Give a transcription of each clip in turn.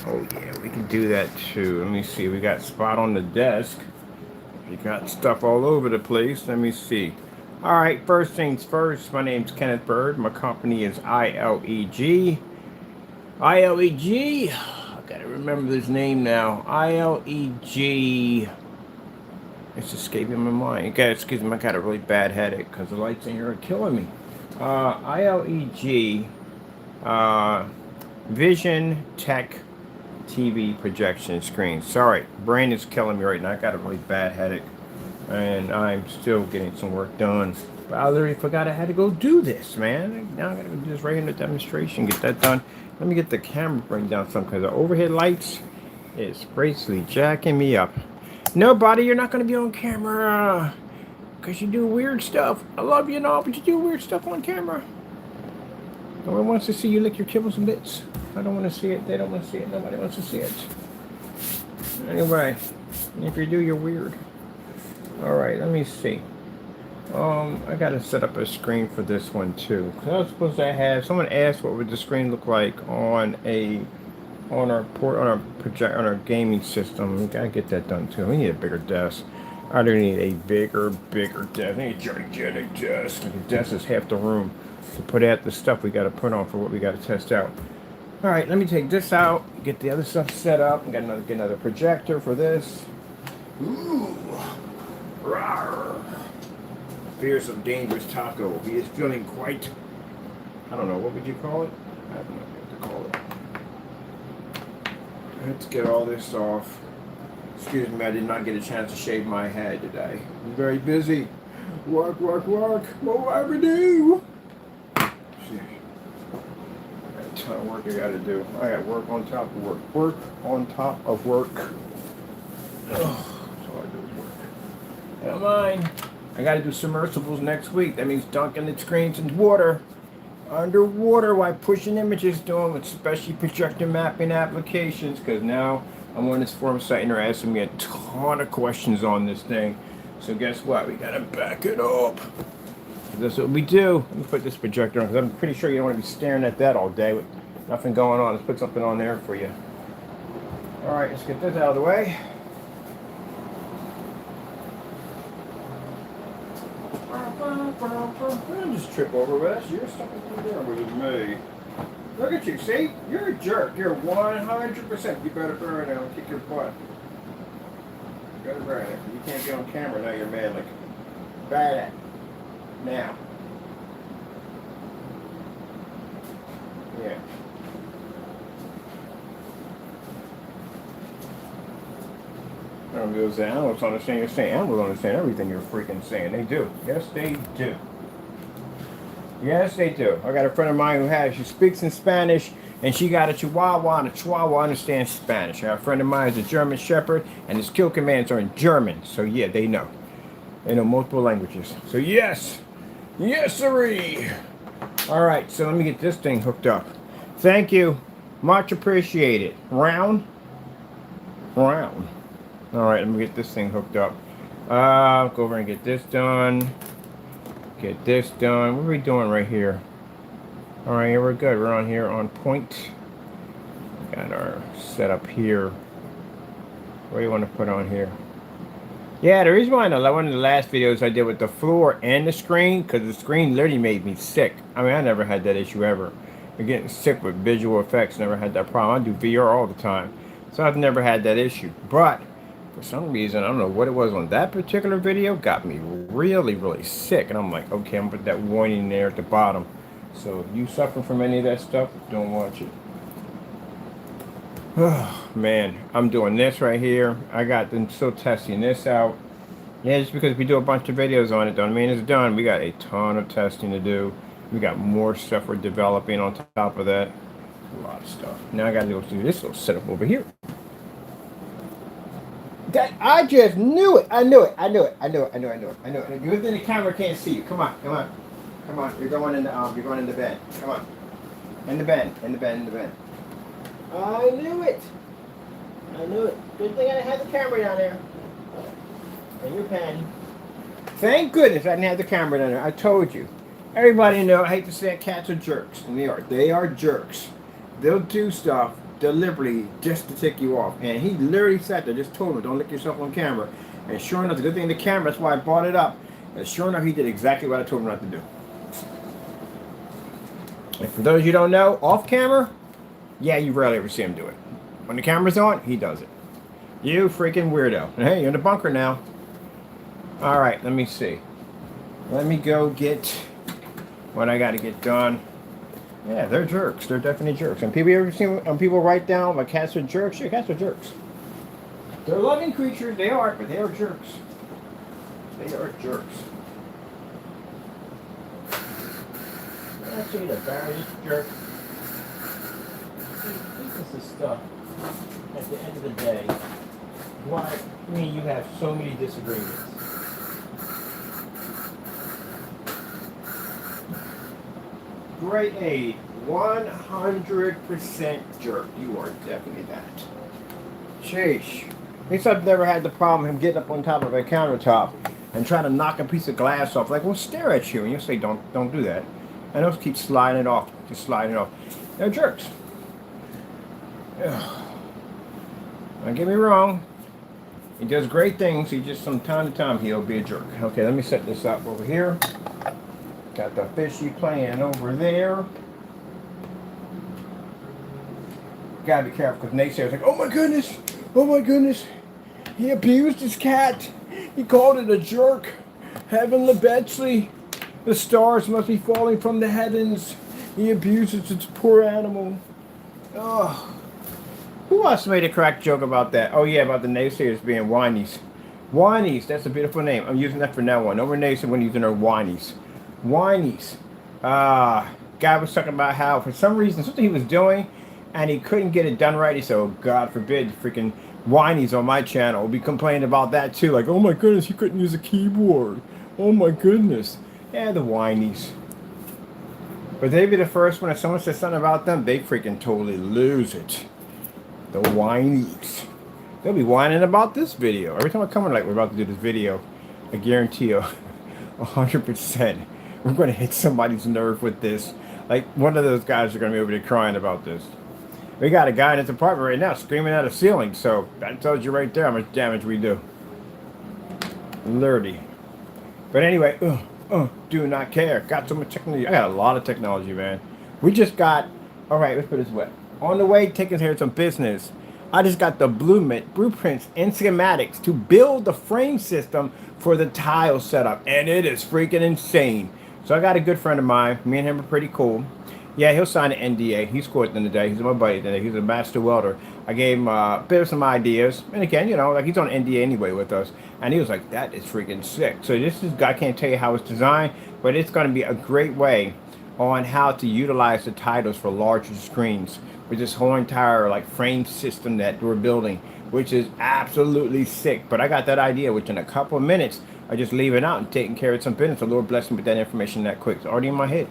Oh yeah, we can do that too. Let me see. We got spot on the desk. You got stuff all over the place. Let me see. All right, first things first. My name's Kenneth Bird. My company is ILEG. ILEG. I gotta remember this name now. ILEG. It's escaping my mind. Okay, excuse me. I got a really bad headache because the lights in here are killing me. ILEG. Vision Tech TV projection screen. Sorry, brain is killing me right now. I got a really bad headache, and I'm still getting some work done. But I literally forgot I had to go do this, man. Now I gotta go do this right in the demonstration. Get that done. Let me get the camera bring down some because the overhead lights is basically jacking me up. Nobody, you're not gonna be on camera because you do weird stuff. I love you and all, but you do weird stuff on camera. No one wants to see you lick your kibbles and bits. I don't want to see it. They don't want to see it. Nobody wants to see it. Anyway, if you do, you're weird. All right, let me see. I gotta set up a screen for this one too. Cause I was supposed to have. Someone asked what would the screen look like on our gaming system. We gotta get that done too. We need a bigger desk. I do need a bigger desk. I need a gigantic desk. The desk is half the room to put out the stuff we gotta put on for what we gotta test out. All right, let me take this out, get the other stuff set up, and get another projector for this. Ooh, rawr. Fearsome, dangerous taco. He is feeling quite, I don't know, what would you call it? I don't know what to call it. Let's get all this off. Excuse me, I did not get a chance to shave my head today. I'm very busy. Work. What will I ever do? Ton of work I gotta do. I got work on top of work. Work on top of work. Ugh, that's all I do is work. Don't mind. I gotta do submersibles next week. That means dunking the screens in water. Underwater while pushing images, doing with special projector mapping applications, because now I'm on this forum site and they're asking me a ton of questions on this thing. So guess what? We gotta back it up. That's what we do. Let me put this projector on because I'm pretty sure you don't want to be staring at that all day with nothing going on. Let's put something on there for you. All right, let's get this out of the way. I'll just trip over with us. You're stuck in there with me. Look at you. See? You're a jerk. You're 100%. You better burn now and kick your butt. You better burn it. You can't get on camera now. You're mad. Like, bad. Now. Yeah. I don't know if the animals understand you're saying. Animals understand everything you're freaking saying. They do. Yes, they do. Yes, they do. I got a friend of mine she speaks in Spanish, and she got a Chihuahua, and a Chihuahua understands Spanish. I have a friend of mine who's a German Shepherd, and his kill commands are in German. So yeah, they know. They know multiple languages. So yes. Yes, sirree. All right, so let me get this thing hooked up. Thank you. Much appreciated. Round. All right, let me get this thing hooked up. Go over and get this done. Get this done. What are we doing right here? All right, here we're good. We're on here on point. Got our setup here. What do you want to put on here? Yeah, the reason why one of the last videos I did with the floor and the screen, because the screen literally made me sick. I mean, I never had that issue ever. I'm getting sick with visual effects, never had that problem. I do VR all the time, so I've never had that issue. But for some reason, I don't know what it was on that particular video, got me really sick. And I'm like, okay, I'm gonna put that warning there at the bottom. So if you suffer from any of that stuff, don't watch it. Oh man, I'm doing this right here. I'm still testing this out. Yeah, just because we do a bunch of videos on it don't mean it's done. We got a ton of testing to do. We got more stuff we're developing on top of that. A lot of stuff. Now I gotta go do this little setup over here. I just knew it. I knew it. Good thing the camera can't see you. Come on. You're going in the bed. Come on. In the bed. I knew it. Good thing I had the camera down there. And your pen. Thank goodness I didn't have the camera down there. I told you. Everybody know, I hate to say it, cats are jerks. And they are. They are jerks. They'll do stuff deliberately just to tick you off. And he literally sat there, just told him, don't lick yourself on camera. And sure enough, the good thing in the camera, that's why I brought it up. And sure enough, he did exactly what I told him not to do. And for those you don't know, off camera, yeah, you rarely ever see him do it. When the camera's on, he does it. You freaking weirdo. And hey, you're in the bunker now. All right, let me see. Let me go get what I got to get done. Yeah, they're jerks. They're definitely jerks. And people, you ever seen people write down like cats are jerks? Yeah, cats are jerks. They're loving creatures. They are, but they are jerks. They are jerks. Actually, the barriest jerk. This is stuff. At the end of the day, why me and you have so many disagreements. Grade A, 100% jerk. You are definitely that. Sheesh. At least I've never had the problem of him getting up on top of a countertop and trying to knock a piece of glass off. Like, we'll stare at you and you'll say, don't do that. And they'll keep sliding it off, just sliding it off. They're jerks. Ugh. Don't get me wrong. He does great things. He just, from time to time, he'll be a jerk. Okay, let me set this up over here. Got the fishy playing over there. Gotta be careful because naysayers like, oh my goodness, he abused his cat. He called it a jerk. Heaven Lebetsley. The stars must be falling from the heavens. He abuses its poor animal. Oh. Who else made a crack joke about that? Oh yeah, about the naysayers being whinies. Whinies, that's a beautiful name. I'm using that for now on. No more naysayers when using their whinies. Whinies. Guy was talking about how for some reason something he was doing and he couldn't get it done right. He said, oh God forbid, freaking whinies on my channel will be complaining about that too. Like, oh my goodness, he couldn't use a keyboard. Oh my goodness. Yeah, the whinies. But they'd be the first one if someone says something about them, they freaking totally lose it. The whinies. They'll be whining about this video. Every time I come in, like, we're about to do this video, I guarantee you, 100%, we're going to hit somebody's nerve with this. Like, one of those guys are going to be over there crying about this. We got a guy in his apartment right now screaming at a ceiling, so that tells you right there how much damage we do. Lurdy. But anyway, do not care. Got so much technology. I got a lot of technology, man. We just got, all right, let's put it this way. On the way, taking care of some business, I just got the blueprints and schematics to build the frame system for the tile setup, and it is freaking insane. So I got a good friend of mine. Me and him are pretty cool. Yeah, he'll sign an NDA. He's cool at the end of the day. He's my buddy today. He's a master welder. I gave him a bit of some ideas. And again, you know, like he's on NDA anyway with us. And he was like, that is freaking sick. So this is, I can't tell you how it's designed, but it's going to be a great way on how to utilize the titles for larger screens with this whole entire like frame system that we're building, which is absolutely sick. But I got that idea, which in a couple of minutes, I just leave it out and taking care of some business. The Lord bless me with that information that quick. It's already in my head.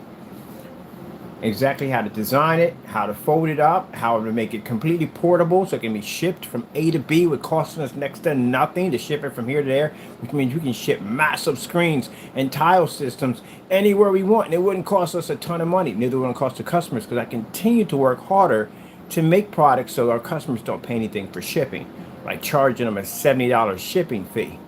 Exactly how to design it, how to fold it up, how to make it completely portable so it can be shipped from A to B with costing us next to nothing to ship it from here to there, which means we can ship massive screens and tile systems anywhere we want, and it wouldn't cost us a ton of money. Neither would it cost the customers, because I continue to work harder to make products so our customers don't pay anything for shipping, like charging them a $70 shipping fee.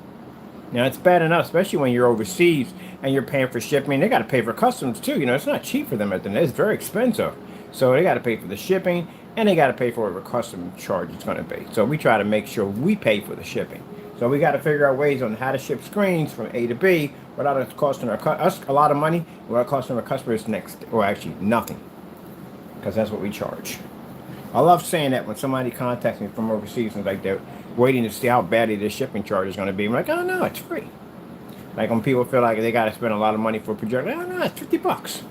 Now, it's bad enough, especially when you're overseas and you're paying for shipping. They got to pay for customs, too. You know, it's not cheap for them at the end. It's very expensive. So they got to pay for the shipping, and they got to pay for whatever custom charge it's going to be. So we try to make sure we pay for the shipping. So we got to figure out ways on how to ship screens from A to B without it costing us a lot of money, without costing our customers actually nothing, because that's what we charge. I love saying that when somebody contacts me from overseas and like they're waiting to see how badly the shipping charge is going to be. I'm like, oh no, it's free. Like when people feel like they got to spend a lot of money for a projector, oh no, it's $50.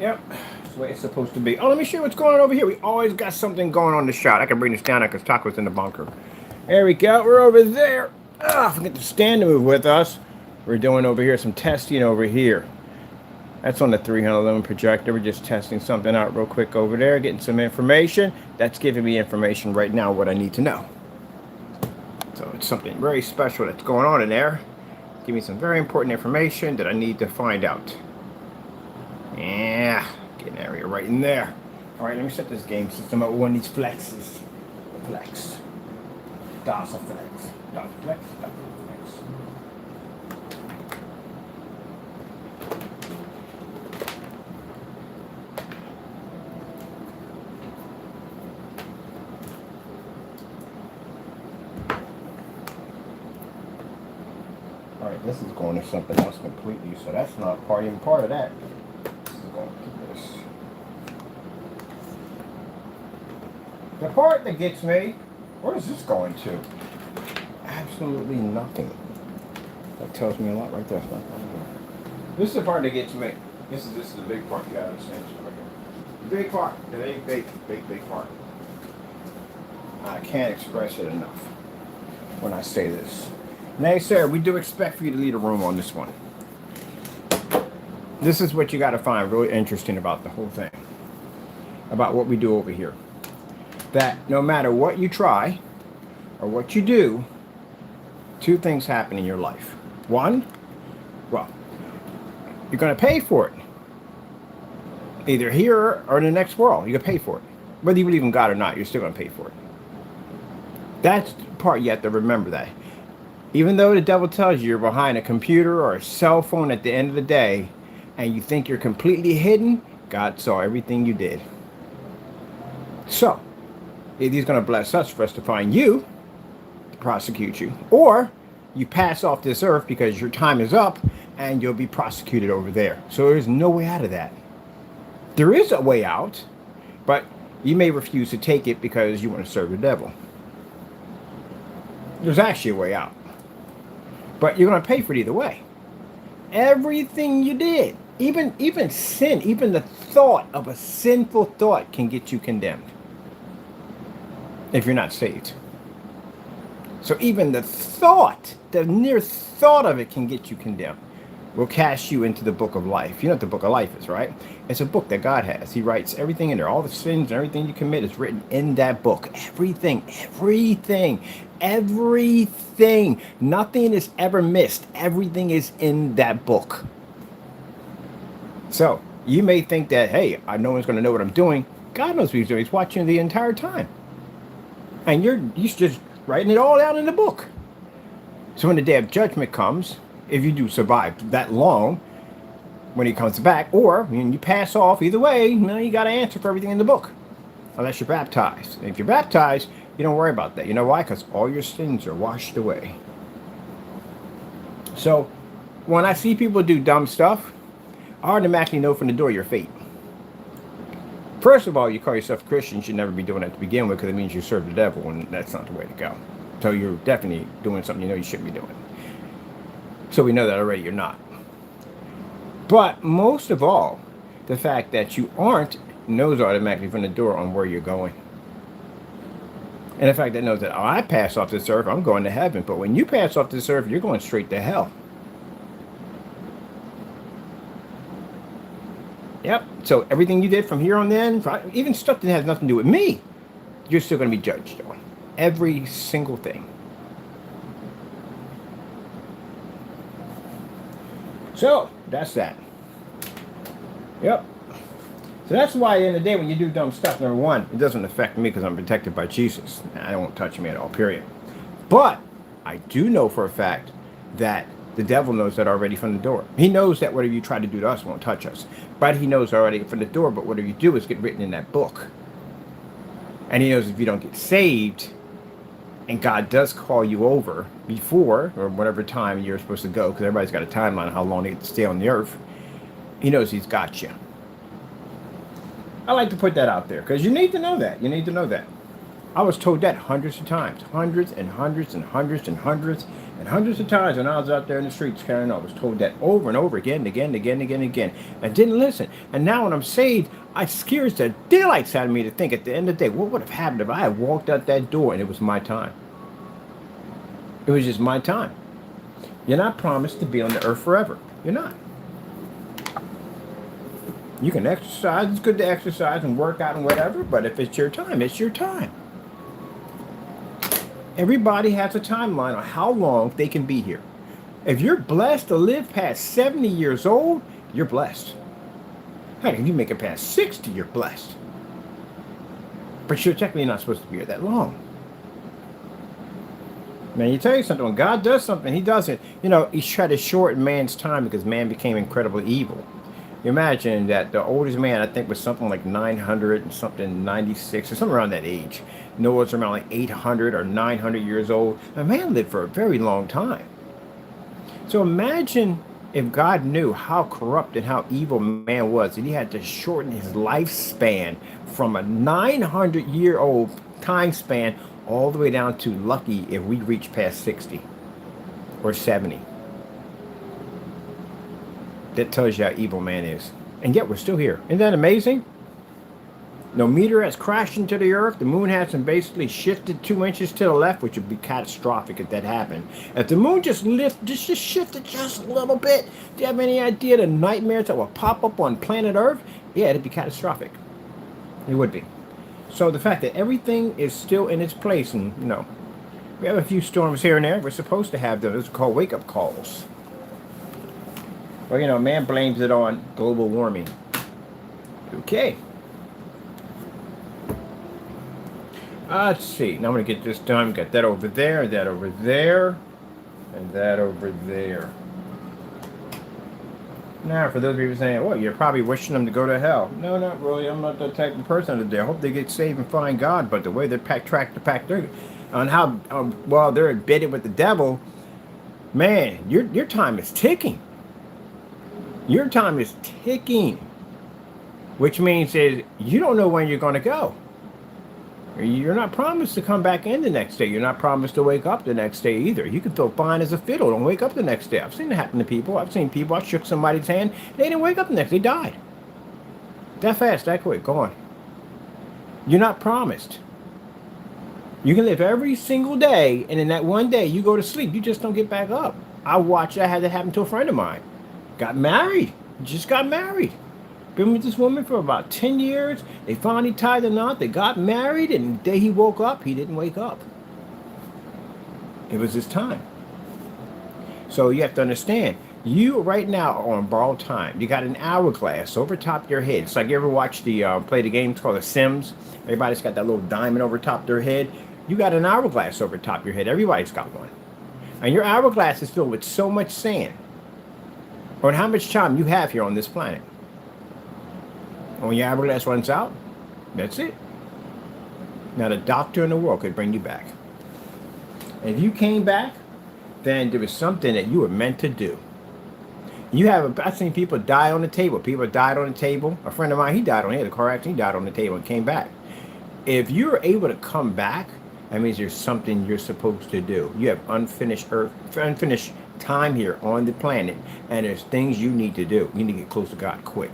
Yep, that's the way it's supposed to be. Oh, let me show you what's going on over here. We always got something going on in the shot. I can bring this down because Taco's in the bunker. There we go. We're over there. Forget the stand to move with us. We're doing over here some testing over here. That's on the 300 lumen projector. We're just testing something out real quick over there, getting some information. That's giving me information right now, what I need to know. So it's something very special that's going on in there. Give me some very important information that I need to find out. Yeah, get an area right in there. All right, let me set this game system up with one of these flexes. Flex. DOS flex. DOS flex. DOS flex. All right, this is going to something else completely, so that's not even part of that. This is going to this. The part that gets me, where is this going to? Absolutely nothing. That tells me a lot right there. It's not going anywhere. This is the part that gets me. This is the big part you gotta understand right here. The big part. The big part. I can't express it enough when I say this. Nay, sir, we do expect for you to leave a room on this one. This is what you got to find really interesting about the whole thing. About what we do over here. That no matter what you try or what you do, two things happen in your life. One, well, you're going to pay for it. Either here or in the next world, you're going to pay for it. Whether you believe in God or not, you're still going to pay for it. That's the part you have to remember that. Even though the devil tells you you're behind a computer or a cell phone at the end of the day, and you think you're completely hidden, God saw everything you did. So, either he's going to bless us for us to find you, to prosecute you, or you pass off this earth because your time is up and you'll be prosecuted over there. So there's no way out of that. There is a way out, but you may refuse to take it because you want to serve the devil. There's actually a way out. But you're going to pay for it either way. Everything you did, even sin, even the thought of a sinful thought can get you condemned if you're not saved. So even the thought, the mere thought of it can get you condemned. Will cast you into the book of life. You know what the book of life is, right? It's a book that God has. He writes everything in there. All the sins and everything you commit is written in that book. Everything. Nothing is ever missed. Everything is in that book. So you may think that, hey, no one's going to know what I'm doing. God knows what he's doing. He's watching the entire time. And you're just writing it all down in the book. So when the day of judgment comes, if you do survive that long, when he comes back, or when you pass off, either way, you got to answer for everything in the book. Unless you're baptized. And if you're baptized, you don't worry about that. You know why? Because all your sins are washed away. So when I see people do dumb stuff, I automatically know from the door your fate. First of all, you call yourself a Christian, you should never be doing that to begin with, because it means you serve the devil, and that's not the way to go. So you're definitely doing something you know you shouldn't be doing. So we know that already you're not. But most of all, the fact that you aren't knows automatically from the door on where you're going. And the fact that it knows that, oh, I pass off this earth, I'm going to heaven. But when you pass off this earth, you're going straight to hell. Yep. So everything you did from here on in, even stuff that has nothing to do with me, you're still going to be judged on. Every single thing. So that's that. Yep. So that's why at the end of the day, when you do dumb stuff, number one, it doesn't affect me because I'm protected by Jesus. It won't touch me at all, period. But I do know for a fact that the devil knows that already from the door. He knows that whatever you try to do to us won't touch us. But he knows already from the door, but whatever you do is get written in that book. And he knows if you don't get saved, and God does call you over before, or whatever time you're supposed to go, because everybody's got a timeline on how long they get to stay on the earth, he knows he's got you. I like to put that out there, because you need to know that. You need to know that. I was told that hundreds of times. Hundreds and hundreds and hundreds and hundreds and hundreds of times when I was out there in the streets carrying on. I was told that over and over again and again and again and again and again. I didn't listen. And now when I'm saved, it scares the daylights out of me to think at the end of the day, what would have happened if I had walked out that door and it was my time? It was just my time. You're not promised to be on the earth forever. You're not. You can exercise. It's good to exercise and work out and whatever, but if it's your time, it's your time. Everybody has a timeline on how long they can be here. If you're blessed to live past 70 years old, you're blessed. Heck, if you make it past 60, you're blessed. But you're technically not supposed to be here that long. Man, you tell you something, when God does something, he does it. You know, he's tried to shorten man's time because man became incredibly evil. You imagine that the oldest man, I think, was something like 900 and something, 96, or something around that age. Noah's around like 800 or 900 years old. A man lived for a very long time. So imagine if God knew how corrupt and how evil man was, and he had to shorten his lifespan from a 900-year-old time span all the way down to lucky if we reach past 60 or 70. That tells you how evil man is. And yet we're still here. Isn't that amazing? No meteor has crashed into the earth. The moon hasn't basically shifted 2 inches to the left, which would be catastrophic if that happened. If the moon just shifted just a little bit, do you have any idea the nightmares that will pop up on planet Earth? Yeah, it'd be catastrophic. It would be. So the fact that everything is still in its place, and you know, we have a few storms here and there. We're supposed to have those called wake-up calls. Well, you know, man blames it on global warming. Okay. Let's see. Now I'm going to get this done. Got that over there, that over there, and that over there. Now, for those of you saying, well, you're probably wishing them to go to hell. No, not really. I'm not that type of person today. I hope they get saved and find God. But the way they're packed on how well they're embedded with the devil, man, your time is ticking. Your time is ticking, which means is you don't know when you're going to go. You're not promised to come back in the next day. You're not promised to wake up the next day either. You can feel fine as a fiddle. Don't wake up the next day. I've seen it happen to people. I've seen people. I shook somebody's hand. They didn't wake up the next day. They died. That fast, that quick, gone. You're not promised. You can live every single day, and in that one day, you go to sleep. You just don't get back up. I watched that. Had that happen to a friend of mine. Got married. Just got married. Been with this woman for about 10 years. They finally tied the knot. They got married, and the day he woke up, he didn't wake up. It was his time. So you have to understand, you right now are on borrowed time. You got an hourglass over top of your head. It's like you ever watch the play the game called The Sims. Everybody's got that little diamond over top of their head. You got an hourglass over top of your head. Everybody's got one. And your hourglass is filled with so much sand. Or how much time you have here on this planet. And when your hourglass runs out, that's it. Not a doctor in the world could bring you back. And if you came back, then there was something that you were meant to do. I've seen people die on the table. People died on the table. A friend of mine, he had a car accident, he died on the table and came back. If you're able to come back, that means there's something you're supposed to do. You have unfinished time here on the planet, and there's things you need to do. You need to get close to God quick.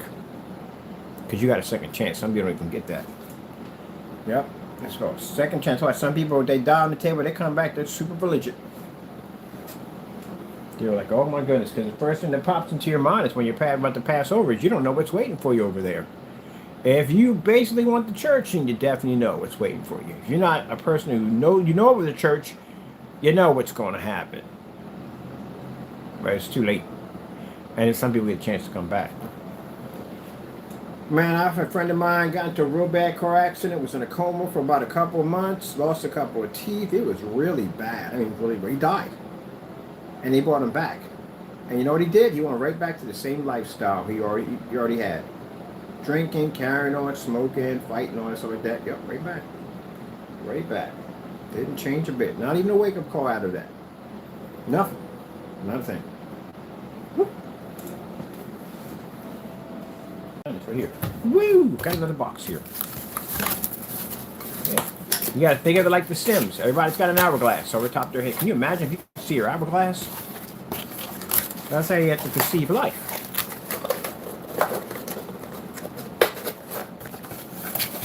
Because you got a second chance. Some people don't even get that. Yep. That's called second chance. Why some people, they die on the table, they come back, they're super religious. You're like, oh my goodness. Because the first thing that pops into your mind is when you're about to pass over is you don't know what's waiting for you over there. If you basically want the church, then you definitely know what's waiting for you. If you're not a person who you know over the church, you know what's going to happen. But it's too late. And then some people get a chance to come back. Man, I have a friend of mine got into a real bad car accident, was in a coma for about a couple of months, lost a couple of teeth. It was really bad. I mean, he died. And they brought him back. And you know what he did? He went right back to the same lifestyle he already had. Drinking, carrying on, smoking, fighting on, stuff like that. Yep, right back. Right back. Didn't change a bit. Not even a wake-up call out of that. Nothing. Nothing. Whoop. It's right here. Woo! Got another box here. Yeah. You gotta think of it like The Sims. Everybody's got an hourglass over top of their head. Can you imagine if you could see your hourglass? That's how you have to perceive life.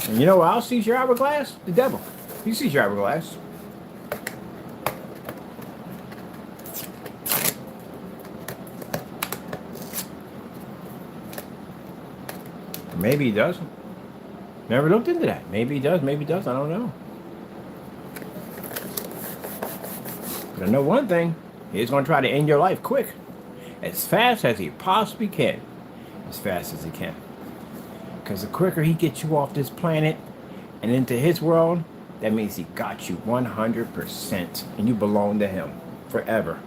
And you know what else sees your hourglass? The devil. He sees your hourglass. Maybe he doesn't. Never looked into that. Maybe he does, maybe he does. I don't know. But I know one thing. He's going to try to end your life quick. As fast as he possibly can. As fast as he can. Because the quicker he gets you off this planet, and into his world, that means he got you 100%, and you belong to him forever.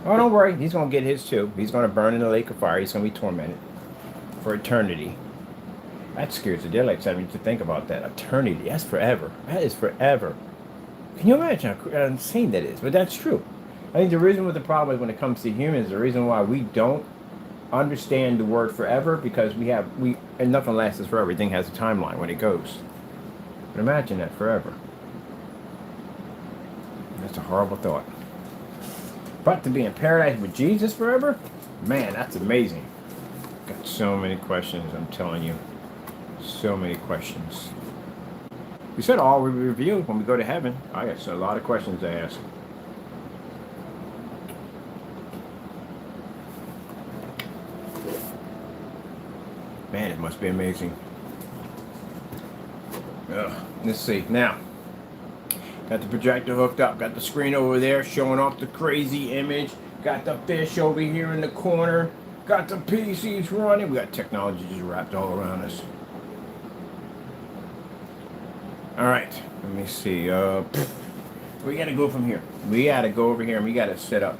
Oh, don't worry, he's going to get his too. He's going to burn in the lake of fire. He's going to be tormented for eternity. That scares the daylights out of me to think about that. Eternity, that's forever. That is forever. Can you imagine how insane that is? But that's true. I think the reason what the problem is when it comes to humans, the reason why we don't understand the word forever, because and nothing lasts forever. Everything has a timeline when it goes. But imagine that forever. That's a horrible thought. But to be in paradise with Jesus forever, man, that's amazing. Got so many questions, I'm telling you. So many questions. We said all will be revealed when we go to heaven. I got a lot of questions to ask. Man, it must be amazing. Let's see. Now, got the projector hooked up. Got the screen over there showing off the crazy image. Got the fish over here in the corner. Got the PCs running. We got technology just wrapped all around us. All right. Let me see. We got to go from here. We got to go over here and we got to set up.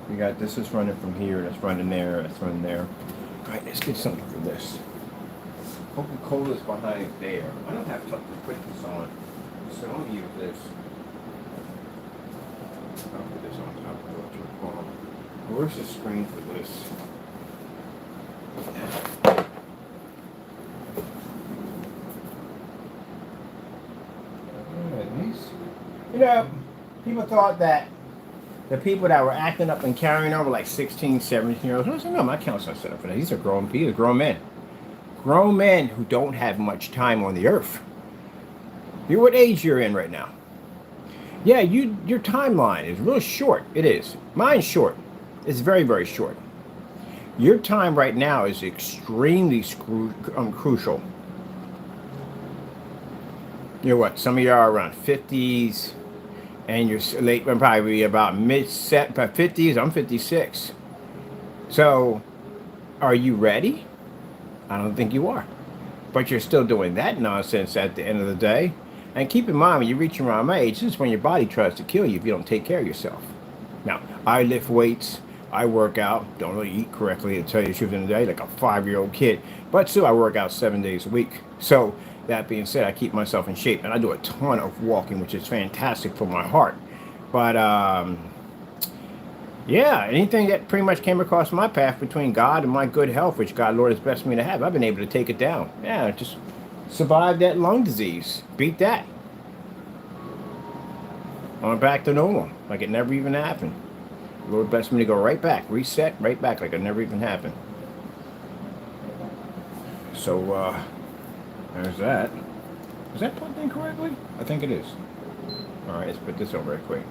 We got this is running from here. That's running there. That's running there. All right. Let's get something for this. Coca-Cola's behind there. I don't have something to put this on, so I'm gonna use this. I'll put this on top of the phone. Where's the screen for this? You know, people thought that the people that were acting up and carrying on were like 16, 17-year-olds. I said, no, my account's not set up for that. These are grown people, grown men. Grown men who don't have much time on the earth. You're what age you're in right now. Yeah, your timeline is real short. It is. Mine's short. It's very, very short. Your time right now is extremely crucial. You're what? Some of you are around 50s, and you're late, probably about mid-50s. I'm 56. So, are you ready? I don't think you are. But you're still doing that nonsense at the end of the day. And keep in mind, when you reach around my age, this is when your body tries to kill you if you don't take care of yourself. Now, I lift weights, I work out, don't really eat correctly, to tell you the truth, in the day, like a 5-year-old kid. But still, I work out 7 days a week. So, that being said, I keep myself in shape. And I do a ton of walking, which is fantastic for my heart. But, yeah, anything that pretty much came across my path between God and my good health, which God, Lord, has blessed me to have, I've been able to take it down. Yeah, just survive that lung disease. Beat that. On back to normal, like it never even happened. Lord blessed me to go right back, reset, right back, like it never even happened. So, there's that. Is that plugged in correctly? I think it is. All right, let's put this on right quick.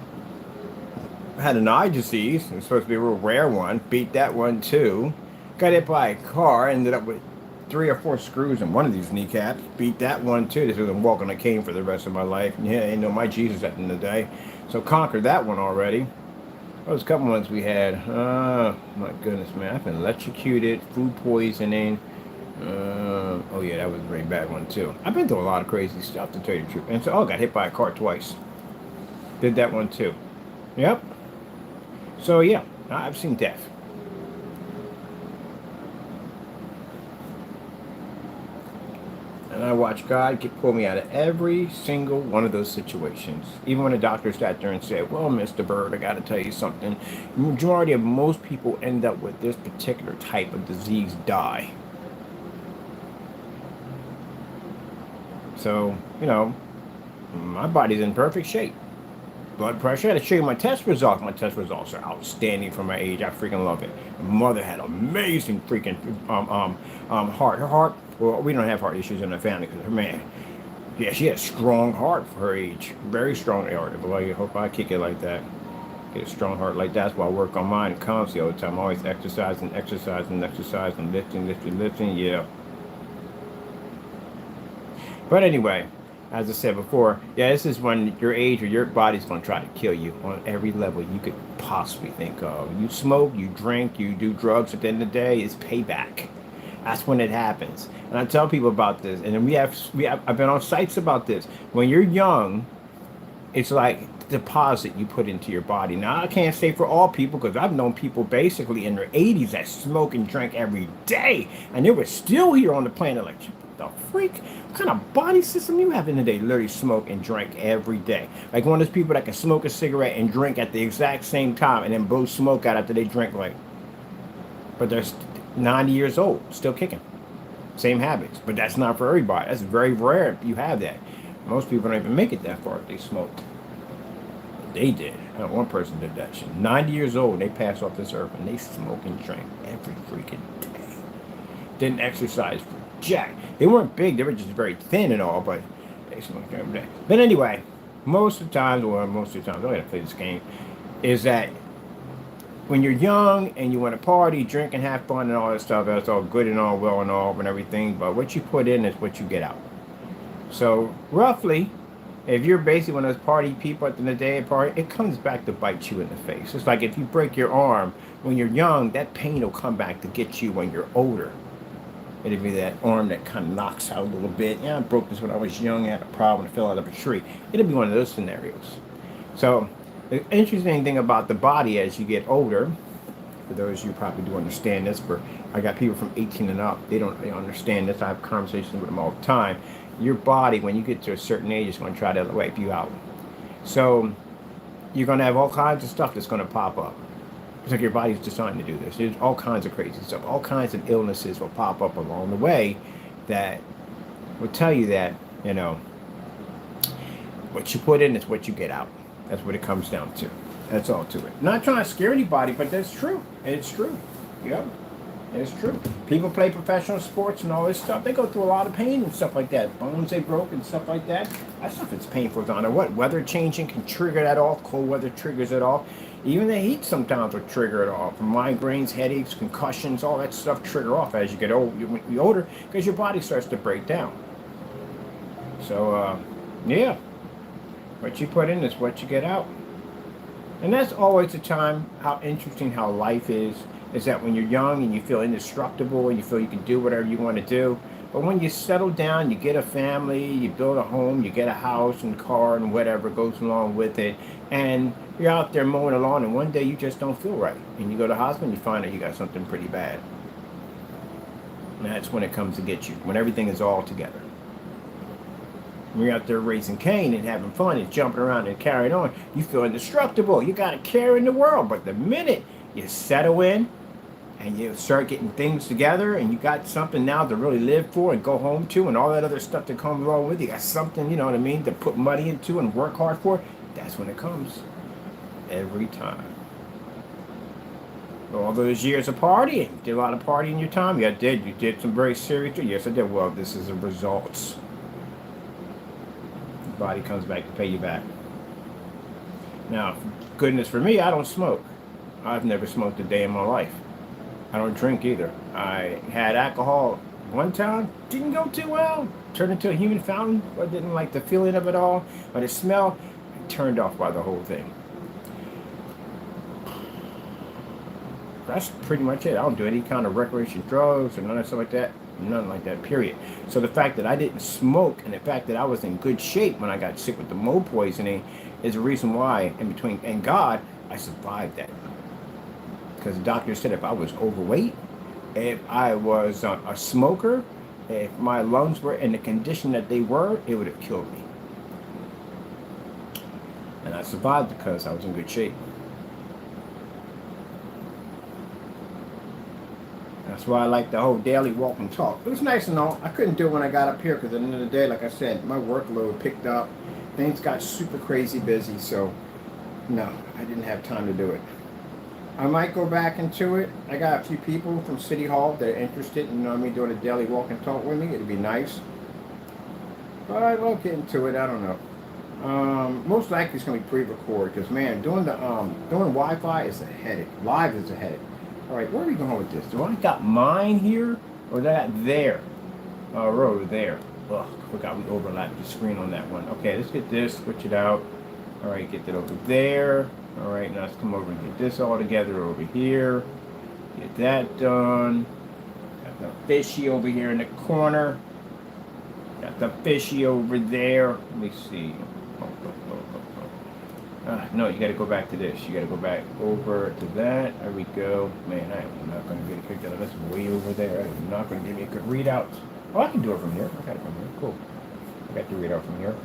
I had an eye disease. It was supposed to be a real rare one. Beat that one too. Got hit by a car. Ended up with 3 or 4 screws in one of these kneecaps. Beat that one too. This was I'm walking a cane for the rest of my life. Yeah, you know my Jesus at the end of the day. So conquered that one already. Those couple ones we had. Oh my goodness, man! I've been electrocuted, food poisoning. Oh yeah, that was a very bad one too. I've been through a lot of crazy stuff, to tell you the truth. And so, got hit by a car twice. Did that one too. Yep. So yeah, I've seen death. And I watched God pull me out of every single one of those situations. Even when the doctor sat there and said, well, Mr. Bird, I got to tell you something. The majority of most people end up with this particular type of disease die. So, you know, my body's in perfect shape. Blood pressure. I had to show you my test results. My test results are outstanding for my age. I freaking love it. My mother had amazing freaking heart. Her heart, well, we don't have heart issues in the family because her man, yeah, she has a strong heart for her age. Very strong heart. Well, I hope I kick it like that. Get a strong heart like that. That's why I work on mine constantly all the time. I'm always exercising, lifting. Yeah. But anyway, as I said before, yeah, this is when your age or your body's going to try to kill you on every level you could possibly think of. You smoke, you drink, you do drugs. At the end of the day, it's payback. That's when it happens. And I tell people about this, and then I've been on sites about this. When you're young, it's like deposit you put into your body. Now I can't say for all people because I've known people basically in their 80s that smoke and drink every day, and they were still here on the planet. Like, what the freak? What kind of body system you have in the day? Literally smoke and drink every day. Like one of those people that can smoke a cigarette and drink at the exact same time, and then blow smoke out after they drink. Like, but they're 90 years old, still kicking. Same habits, but that's not for everybody. That's very rare if you have that. Most people don't even make it that far if they smoked. They did. One person did that shit. 90 years old, they passed off this earth, and they smoke and drink every freaking day. Didn't exercise for jack. They weren't big. They were just very thin and all, but they smoked every day. But anyway, most of the times, I gotta play this game, is that when you're young and you want to party, drink, and have fun and all that stuff, that's all good and all well and all and everything, but what you put in is what you get out. So roughly, if you're basically one of those party people at the end of the day, party, it comes back to bite you in the face. It's like if you break your arm when you're young, that pain will come back to get you when you're older. It'll be that arm that kind of knocks out a little bit. Yeah, I broke this when I was young. I had a problem. I fell out of a tree. It'll be one of those scenarios. So the interesting thing about the body as you get older, for those of you who probably do understand this, but I got people from 18 and up, they don't understand this. I have conversations with them all the time. Your body, when you get to a certain age, is going to try to wipe you out. So you're going to have all kinds of stuff that's going to pop up. It's like your body's designed to do this. There's all kinds of crazy stuff. All kinds of illnesses will pop up along the way that will tell you that, what you put in is what you get out. That's what it comes down to. That's all to it. Not trying to scare anybody, but that's true. It's true. Yep. It's true. People play professional sports and all this stuff. They go through a lot of pain and stuff like that. Bones they broke and stuff like that. That stuff is painful. I don't know what. Weather changing can trigger that off. Cold weather triggers it off. Even the heat sometimes will trigger it off. Migraines, headaches, concussions, all that stuff trigger off as you get older because your body starts to break down. So, yeah. What you put in is what you get out. And that's always the time how interesting how life is that when you're young and you feel indestructible and you feel you can do whatever you want to do. But when you settle down, you get a family, you build a home, you get a house and car and whatever goes along with it. And you're out there mowing along and one day you just don't feel right. And you go to the hospital and you find out you got something pretty bad. And that's when it comes to get you, when everything is all together. When you're out there raising Cain and having fun and jumping around and carrying on, you feel indestructible. You got a care in the world. But the minute you settle in and you start getting things together and you got something now to really live for and go home to and all that other stuff that comes along with you, got something, you know what I mean, to put money into and work hard for, that's when it comes. Every time. All those years of partying, did a lot of partying in your time? Yeah, I did. You did some very serious. Yes, I did. Well, this is the results. Body comes back to pay you back. Now, goodness for me, I don't smoke. I've never smoked a day in my life. I don't drink either. I had alcohol one time, didn't go too well. Turned into a human fountain. I didn't like the feeling of it all, but the smell, I turned off by the whole thing. That's pretty much it. I don't do any kind of recreation drugs or none of stuff like that. None like that, period. So the fact that I didn't smoke and the fact that I was in good shape when I got sick with the mold poisoning is the reason why, and God, I survived that. Because the doctor said if I was overweight, if I was a smoker, if my lungs were in the condition that they were, it would have killed me. And I survived because I was in good shape. That's why I like the whole daily walk and talk. It was nice and all. I couldn't do it when I got up here because at the end of the day, like I said, my workload picked up. Things got super crazy busy, so no, I didn't have time to do it. I might go back into it. I got a few people from City Hall that are interested in me doing a daily walk and talk with me. It'd be nice. But I won't get into it. I don't know. Most likely it's going to be pre-recorded because, man, doing Wi-Fi is a headache. Live is a headache. All right, where are we going with this? Do I got mine here or that there? We're over there. Ugh, forgot we overlapped the screen on that one. Okay, let's get this, switch it out. All right, get that over there. All right, now let's come over and get this all together over here. Get that done. Got the fishy over here in the corner. Got the fishy over there. Let me see. No, you got to go back to this. You got to go back over to that. There we go. Man, I am not going to get a picture of this way over there. I'm not going to give me a good readout. Oh, I can do it from here. I got it from here. Cool. I got the readout from here.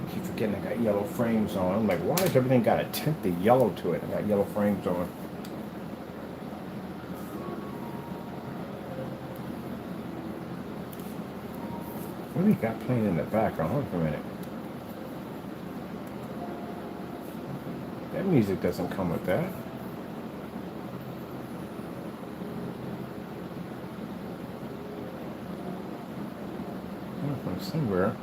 I keep forgetting I got yellow frames on. I'm like, why has everything got a tint of yellow to it? I got yellow frames on. What do we got playing in the background? Hold on for a minute. That music doesn't come with that. From somewhere.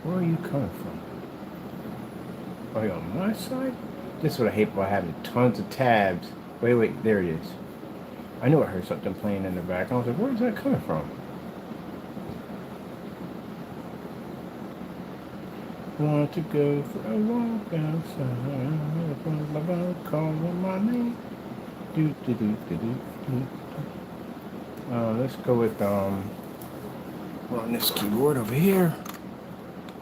Where are you coming from? Oh, you on my side? This is what I hate about having tons of tabs. Wait, there it is. I knew I heard something playing in the back. I was like, where's that coming from? Want to go for a walk outside. Calling my name. Let's go with we're on this keyboard over here.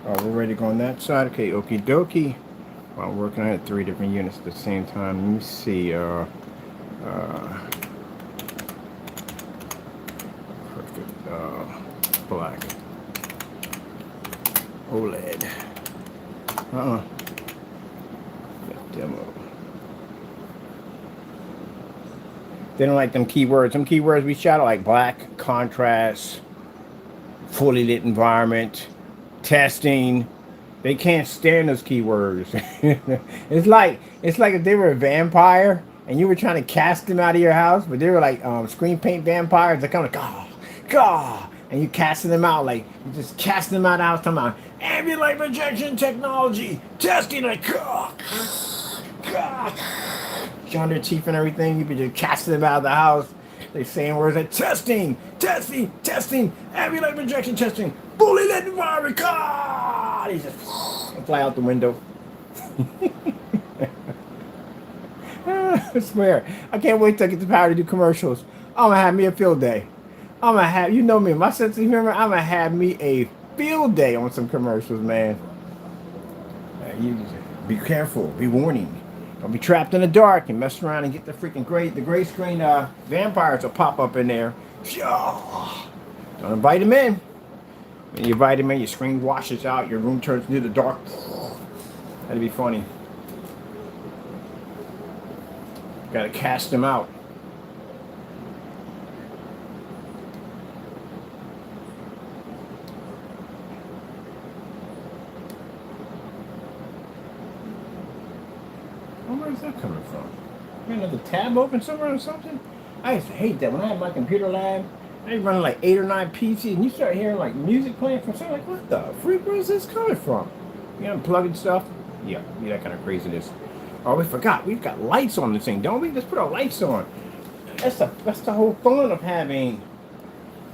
We're ready to go on that side. Okay, okie dokie. While I'm working, I had 3 different units at the same time. Let me see. Perfect. Black. OLED. Demo. They don't like them keywords. Some keywords we shout out like black, contrast, fully lit environment, testing. They can't stand those keywords. It's like if they were a vampire and you were trying to cast them out of your house, but they were like screen paint vampires. They're kind of like, God, and you casting them out like you just casting them out of the house. Talking about ambient light projection technology testing, like God. Showing their teeth and everything. You be just casting them out of the house. They saying words like testing, ambient light projection testing, fully lit environment. God, he just fly out the window. I swear, I can't wait till I get the power to do commercials. I'm gonna have me a field day. I'm gonna have, you know me, my sense of humor. I'm gonna have me a field day on some commercials, man. You be careful, be warning. Don't be trapped in the dark and mess around and get the freaking gray screen vampires will pop up in there. Don't invite them in. When you invite them in, your screen washes out, your room turns into the dark. That'd be funny. Gotta cast them out. Where's that coming from? Got another tab open somewhere or something? I used to hate that. When I had my computer lab, I was running like 8 or 9 PCs, and you start hearing like music playing from something. Like, what the freak? Where's this coming from? You unplugging stuff? Yeah, that kind of craziness. Oh, we forgot. We've got lights on this thing, don't we? Let's put our lights on. That's the whole fun of having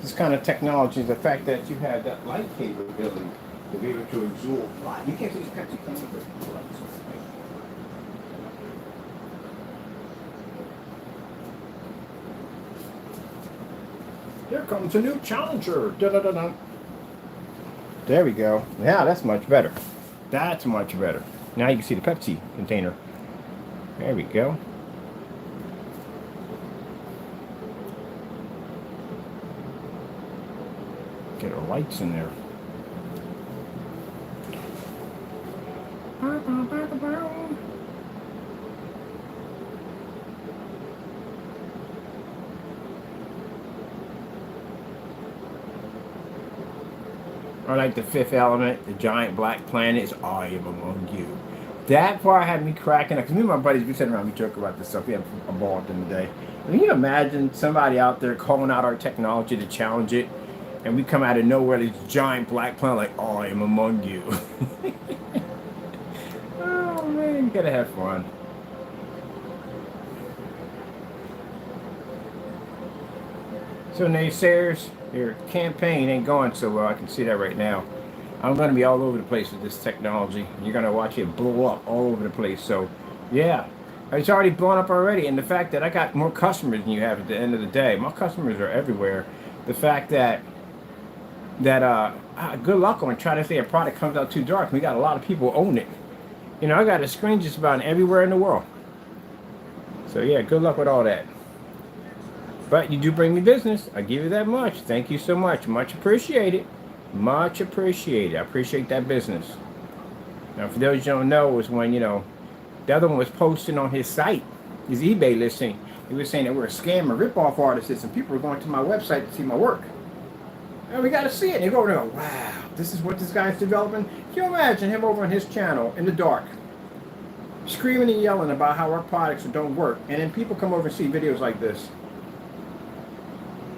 this kind of technology, is the fact that you have that light capability to be able to absorb light. You can't see this Pepsi coming with lights on. Here comes a new challenger. Da-da-da-da. There we go. Yeah, that's much better. That's much better. Now you can see the Pepsi container. There we go. Get our lights in there. Or like the Fifth Element, the giant black planet is I am among you. That part had me cracking up. Because me and my buddies, we sit around, we joke about this stuff. We have a ball at the end of the day. Can you imagine somebody out there calling out our technology to challenge it, and we come out of nowhere, this giant black planet like, I am among you. Oh man, you gotta have fun. So naysayers, your campaign ain't going so well. I can see that right now. I'm going to be all over the place with this technology. You're going to watch it blow up all over the place. So, yeah, it's already blown up already. And the fact that I got more customers than you have at the end of the day, my customers are everywhere. The fact that good luck on trying to say a product comes out too dark. We got a lot of people own it. You know, I got a screen just about everywhere in the world. So yeah, good luck with all that. But you do bring me business. I give you that much. Thank you so much. Much appreciated. Much appreciated. I appreciate that business. Now, for those you don't know, it was when, you know, the other one was posting on his site, his eBay listing. He was saying that we're a scam and rip-off artists, and people were going to my website to see my work. And we got to see it. And they go, wow, this is what this guy's developing. Can you imagine him over on his channel in the dark, screaming and yelling about how our products don't work, and then people come over and see videos like this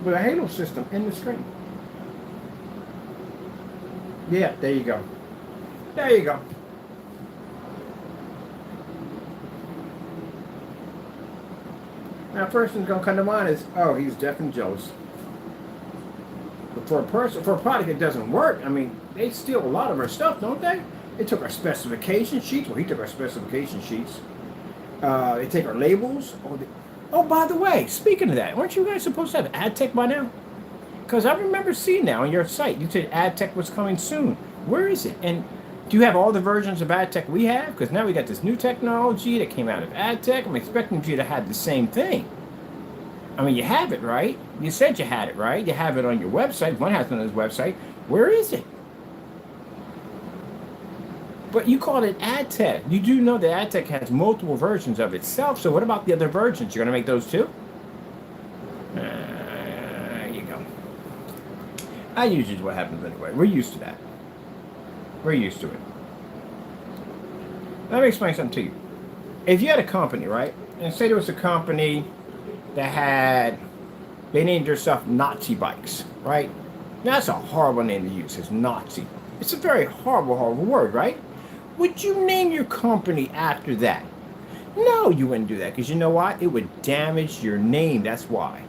with a halo system in the screen. Yeah, there you go. There you go. Now, first thing's gonna come to mind is, oh, he's definitely jealous. But for a product that doesn't work, I mean, they steal a lot of our stuff, don't they? They took our specification sheets. Well, he took our specification sheets. They take our labels. Oh, by the way, speaking of that, weren't you guys supposed to have ad tech by now? Because I remember seeing now on your site, you said ad tech was coming soon. Where is it? And do you have all the versions of ad tech we have? Because now we got this new technology that came out of ad tech. I'm expecting you to have the same thing. I mean, you have it, right? You said you had it, right? You have it on your website. One has it on his website. Where is it? But you call it ad tech. You do know that ad tech has multiple versions of itself. So what about the other versions? You're going to make those too? There you go. That usually is what happens anyway. We're used to that. We're used to it. Let me explain something to you. If you had a company, right? And say there was a company that they named themselves Nazi Bikes, right? Now, that's a horrible name to use. It's Nazi. It's a very horrible, horrible word, right? Would you name your company after that? No, you wouldn't do that, because you know what? It would damage your name. That's why.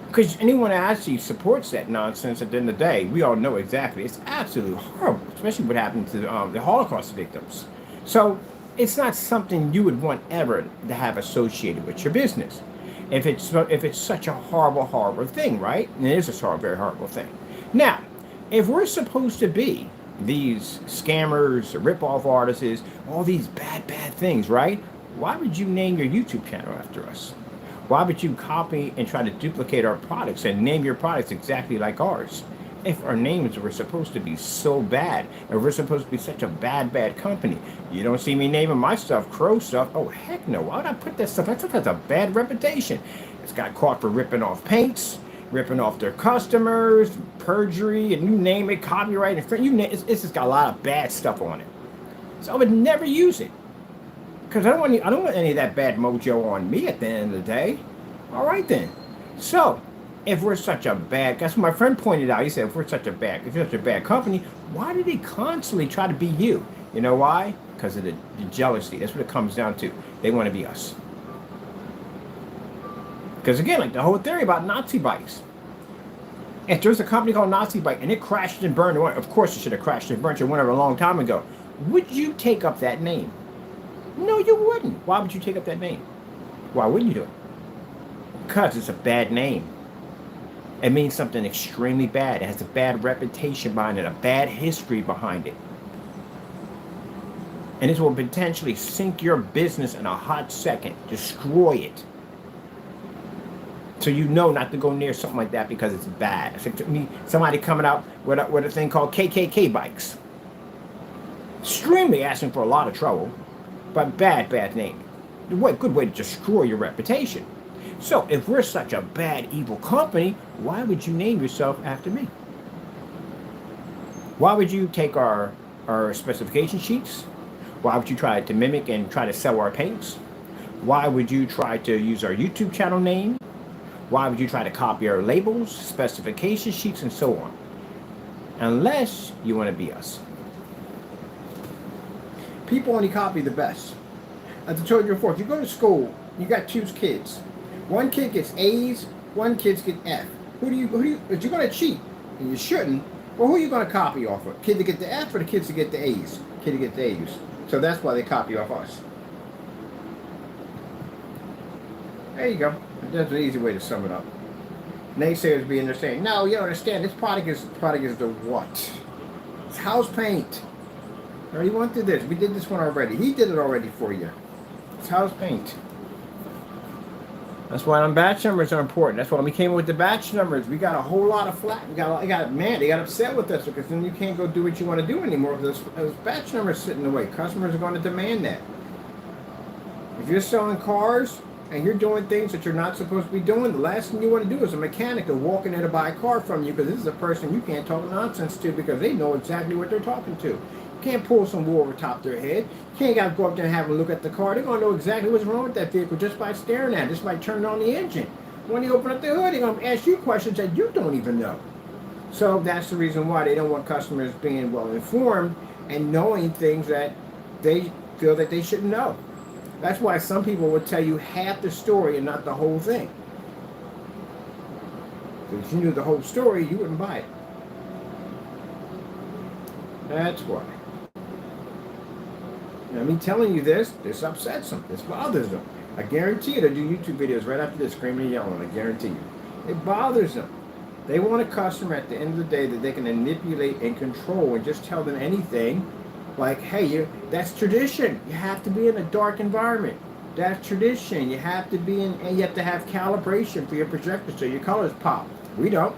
Because anyone that actually supports that nonsense at the end of the day, we all know exactly. It's absolutely horrible, especially what happened to the Holocaust victims. So it's not something you would want ever to have associated with your business. If it's such a horrible, horrible thing, right? And it is a very horrible thing. Now, if we're supposed to be these scammers, rip-off artists, all these bad things, right? Why would you name your YouTube channel after us? Why would you copy and try to duplicate our products and name your products exactly like ours? If our names were supposed to be so bad, and we're supposed to be such a bad company, you don't see me naming my stuff Crow stuff. Oh, heck no. Why would I put that stuff? That stuff has a bad reputation. It's got caught for ripping off paints, ripping off their customers, perjury, and you name it, copyright, it's just got a lot of bad stuff on it. So I would never use it. Because I don't want any of that bad mojo on me at the end of the day. All right then. So, if we're such a bad, that's what my friend pointed out. He said, if you're such a bad company, why do they constantly try to be you? You know why? Because of the jealousy. That's what it comes down to. They want to be us. Because again, like the whole theory about Nazi bikes. If there's a company called Nazi Bike and it crashed and burned, of course it should have crashed and burned. It went over a long time ago. Would you take up that name? No, you wouldn't. Why would you take up that name? Why wouldn't you do it? Because it's a bad name. It means something extremely bad. It has a bad reputation behind it, a bad history behind it. And this will potentially sink your business in a hot second, destroy it. So you know not to go near something like that because it's bad. It's like somebody coming out with a thing called KKK bikes. Extremely asking for a lot of trouble. But bad name. Good way to destroy your reputation. So, if we're such a bad, evil company, why would you name yourself after me? Why would you take our specification sheets? Why would you try to mimic and try to sell our paints? Why would you try to use our YouTube channel name? Why would you try to copy our labels, specification sheets, and so on? Unless you want to be us. People only copy the best. As I told you before, if you go to school, you got two kids. One kid gets A's, one kid gets F. If you're going to cheat, and you shouldn't, well, who are you going to copy off of? Kid to get the F or the kids to get the A's? Kid to get the A's. So that's why they copy off us. There you go. That's an easy way to sum it up. Naysayers being there saying, no, you don't understand. This product is the what? It's house paint. I already went through this. We did this one already. He did it already for you. It's house paint. That's why them batch numbers are important. That's why we came up with the batch numbers. We got a whole lot of flat. They got upset with us because then you can't go do what you want to do anymore because those batch numbers sit in the way. Customers are going to demand that. If you're selling cars and you're doing things that you're not supposed to be doing, the last thing you want to do is a mechanic to walk in there to buy a car from you because this is a person you can't talk nonsense to because they know exactly what they're talking to. You can't pull some wool over top their head. You can't got to go up there and have a look at the car. They're going to know exactly what's wrong with that vehicle just by staring at it, just by turning on the engine. When you open up the hood, they're going to ask you questions that you don't even know. So that's the reason why they don't want customers being well informed and knowing things that they feel that they shouldn't know. That's why some people will tell you half the story and not the whole thing. If you knew the whole story, you wouldn't buy it. That's why. Now, me telling you this upsets them. This bothers them. I guarantee you they'll do YouTube videos right after this, screaming and yelling. I guarantee you. It bothers them. They want a customer at the end of the day that they can manipulate and control and just tell them anything. Like, hey, that's tradition. You have to be in a dark environment. That's tradition. You have to be in, and you have to have calibration for your projector so your colors pop. We don't.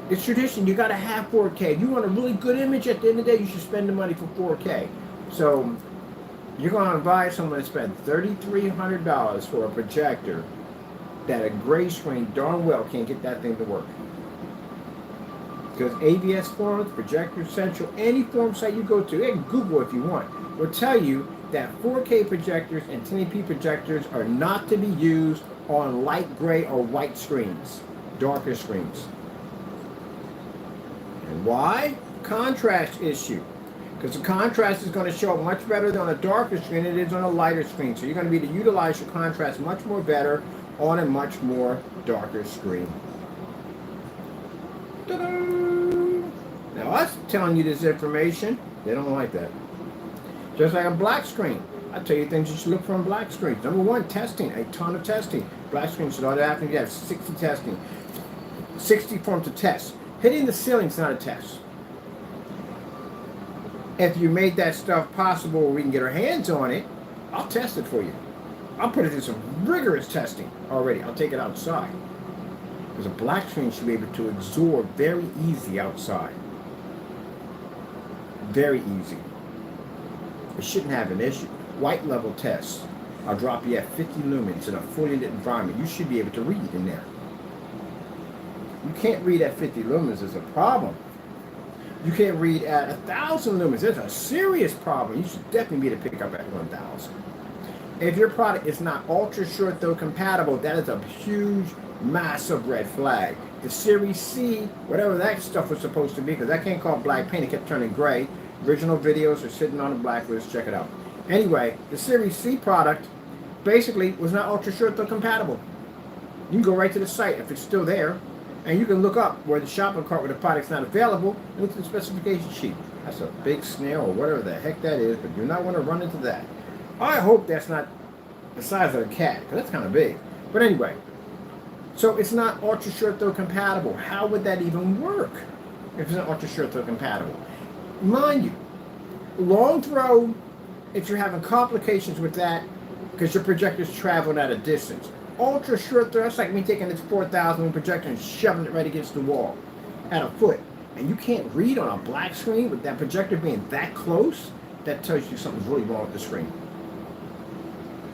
It's tradition. You got to have 4K. If you want a really good image at the end of the day, you should spend the money for 4K. So you're going to buy someone to spend $3,300 for a projector that a gray screen darn well can't get that thing to work. Because AVS forums, Projector Central, any forum site you go to, and Google if you want, will tell you that 4K projectors and 1080p projectors are not to be used on light gray or white screens, darker screens. And why? Contrast issue. Because the contrast is going to show up much better on a darker screen than it is on a lighter screen. So you're going to be able to utilize your contrast much more better on a much more darker screen. Ta-da! Now us telling you this information, they don't like that. Just like a black screen. I tell you things you should look for on black screens. Number one, testing. A ton of testing. Black screens should automatically have 60 testing. 60 forms of tests. Hitting the ceiling is not a test. If you made that stuff possible where we can get our hands on it, I'll test it for you. I'll put it through some rigorous testing already. I'll take it outside. Because a black screen should be able to absorb very easy outside. Very easy. It shouldn't have an issue. White level tests. I'll drop you at 50 lumens in a fully lit environment. You should be able to read in there. You can't read at 50 lumens is a problem. You can't read at 1,000 lumens. There's a serious problem. You should definitely be able to pick up at 1,000. If your product is not ultra short throw compatible, that is a huge, massive red flag. The Series C, whatever that stuff was supposed to be, because I can't call it black paint, it kept turning gray. Original videos are sitting on the blacklist. Check it out. Anyway, the Series C product basically was not ultra short throw compatible. You can go right to the site if it's still there. And you can look up where the shopping cart where the product's not available and look at the specification sheet. That's a big snail or whatever the heck that is, but you do not want to run into that. I hope that's not the size of a cat, because that's kind of big. But anyway, so it's not ultra short throw compatible. How would that even work if it's not ultra short throw compatible? Mind you, long throw, if you're having complications with that, because your projector's traveling at a distance. Ultra short throw, that's like me taking this 4,000 projector and shoving it right against the wall at a foot. And you can't read on a black screen with that projector being that close, that tells you something's really wrong with the screen.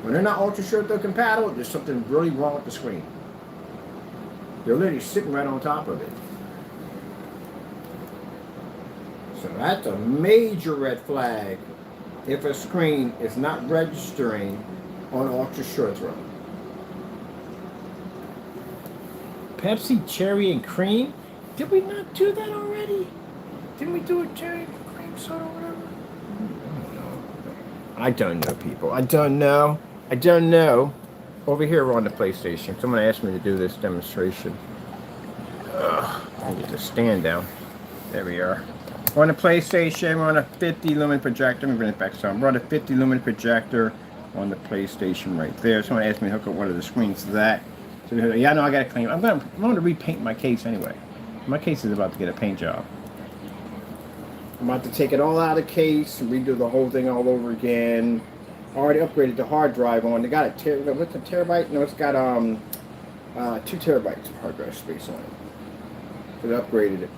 When they're not ultra short throw compatible, there's something really wrong with the screen. They're literally sitting right on top of it. So that's a major red flag if a screen is not registering on ultra short throw. Pepsi, cherry, and cream? Did we not do that already? Didn't we do a cherry and cream soda or whatever? I don't know, people. I don't know. over here we're on the PlayStation. Someone asked me to do this demonstration. I get the stand down. There we are. We're on the PlayStation. We're on a 50 lumen projector. Let me bring it back some. We're on a 50 lumen projector on the PlayStation right there. Someone asked me to hook up one of the screens to that. So yeah, I know I gotta clean. I'm going to repaint my case anyway. My case is about to get a paint job. I'm about to take it all out of the case and redo the whole thing all over again. Already upgraded the hard drive on. They got what's a terabyte? No, it's got 2 terabytes of hard drive space on it. So they upgraded it.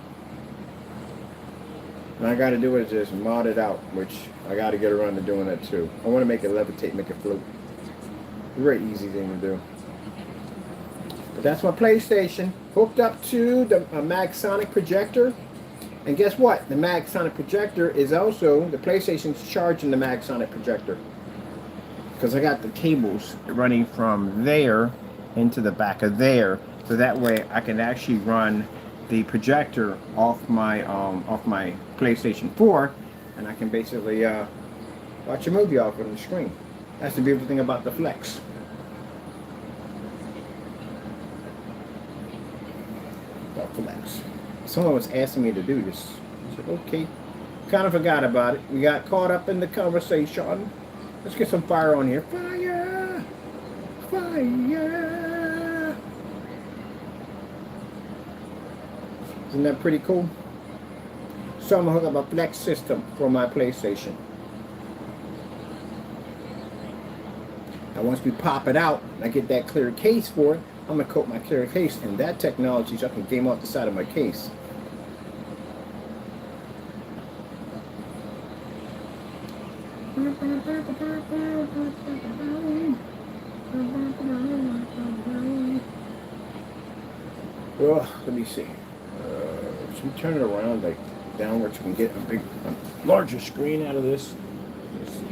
And I got to do is just mod it out, which I got to get around to doing that too. I want to make it levitate, make it float. It's a very easy thing to do. But that's my PlayStation hooked up to the Magsonic projector. And guess what? The Magsonic projector is also, the PlayStation's charging the Magsonic projector. Because I got the cables running from there into the back of there. So that way I can actually run the projector off my PlayStation 4, and I can basically watch a movie off on the screen. That's the beautiful thing about the Flex. Flex. Someone was asking me to do this. I said, okay. Kind of forgot about it. We got caught up in the conversation. Let's get some fire on here. Fire! Fire! Isn't that pretty cool? So I'm going to hook up a Flex system for my PlayStation. Now once we pop it out, I get that clear case for it, I'm going to coat my clear case in that technology so I can game off the side of my case. Well, let me see. Should we turn it around like downward so we can get a larger screen out of this? Let's see.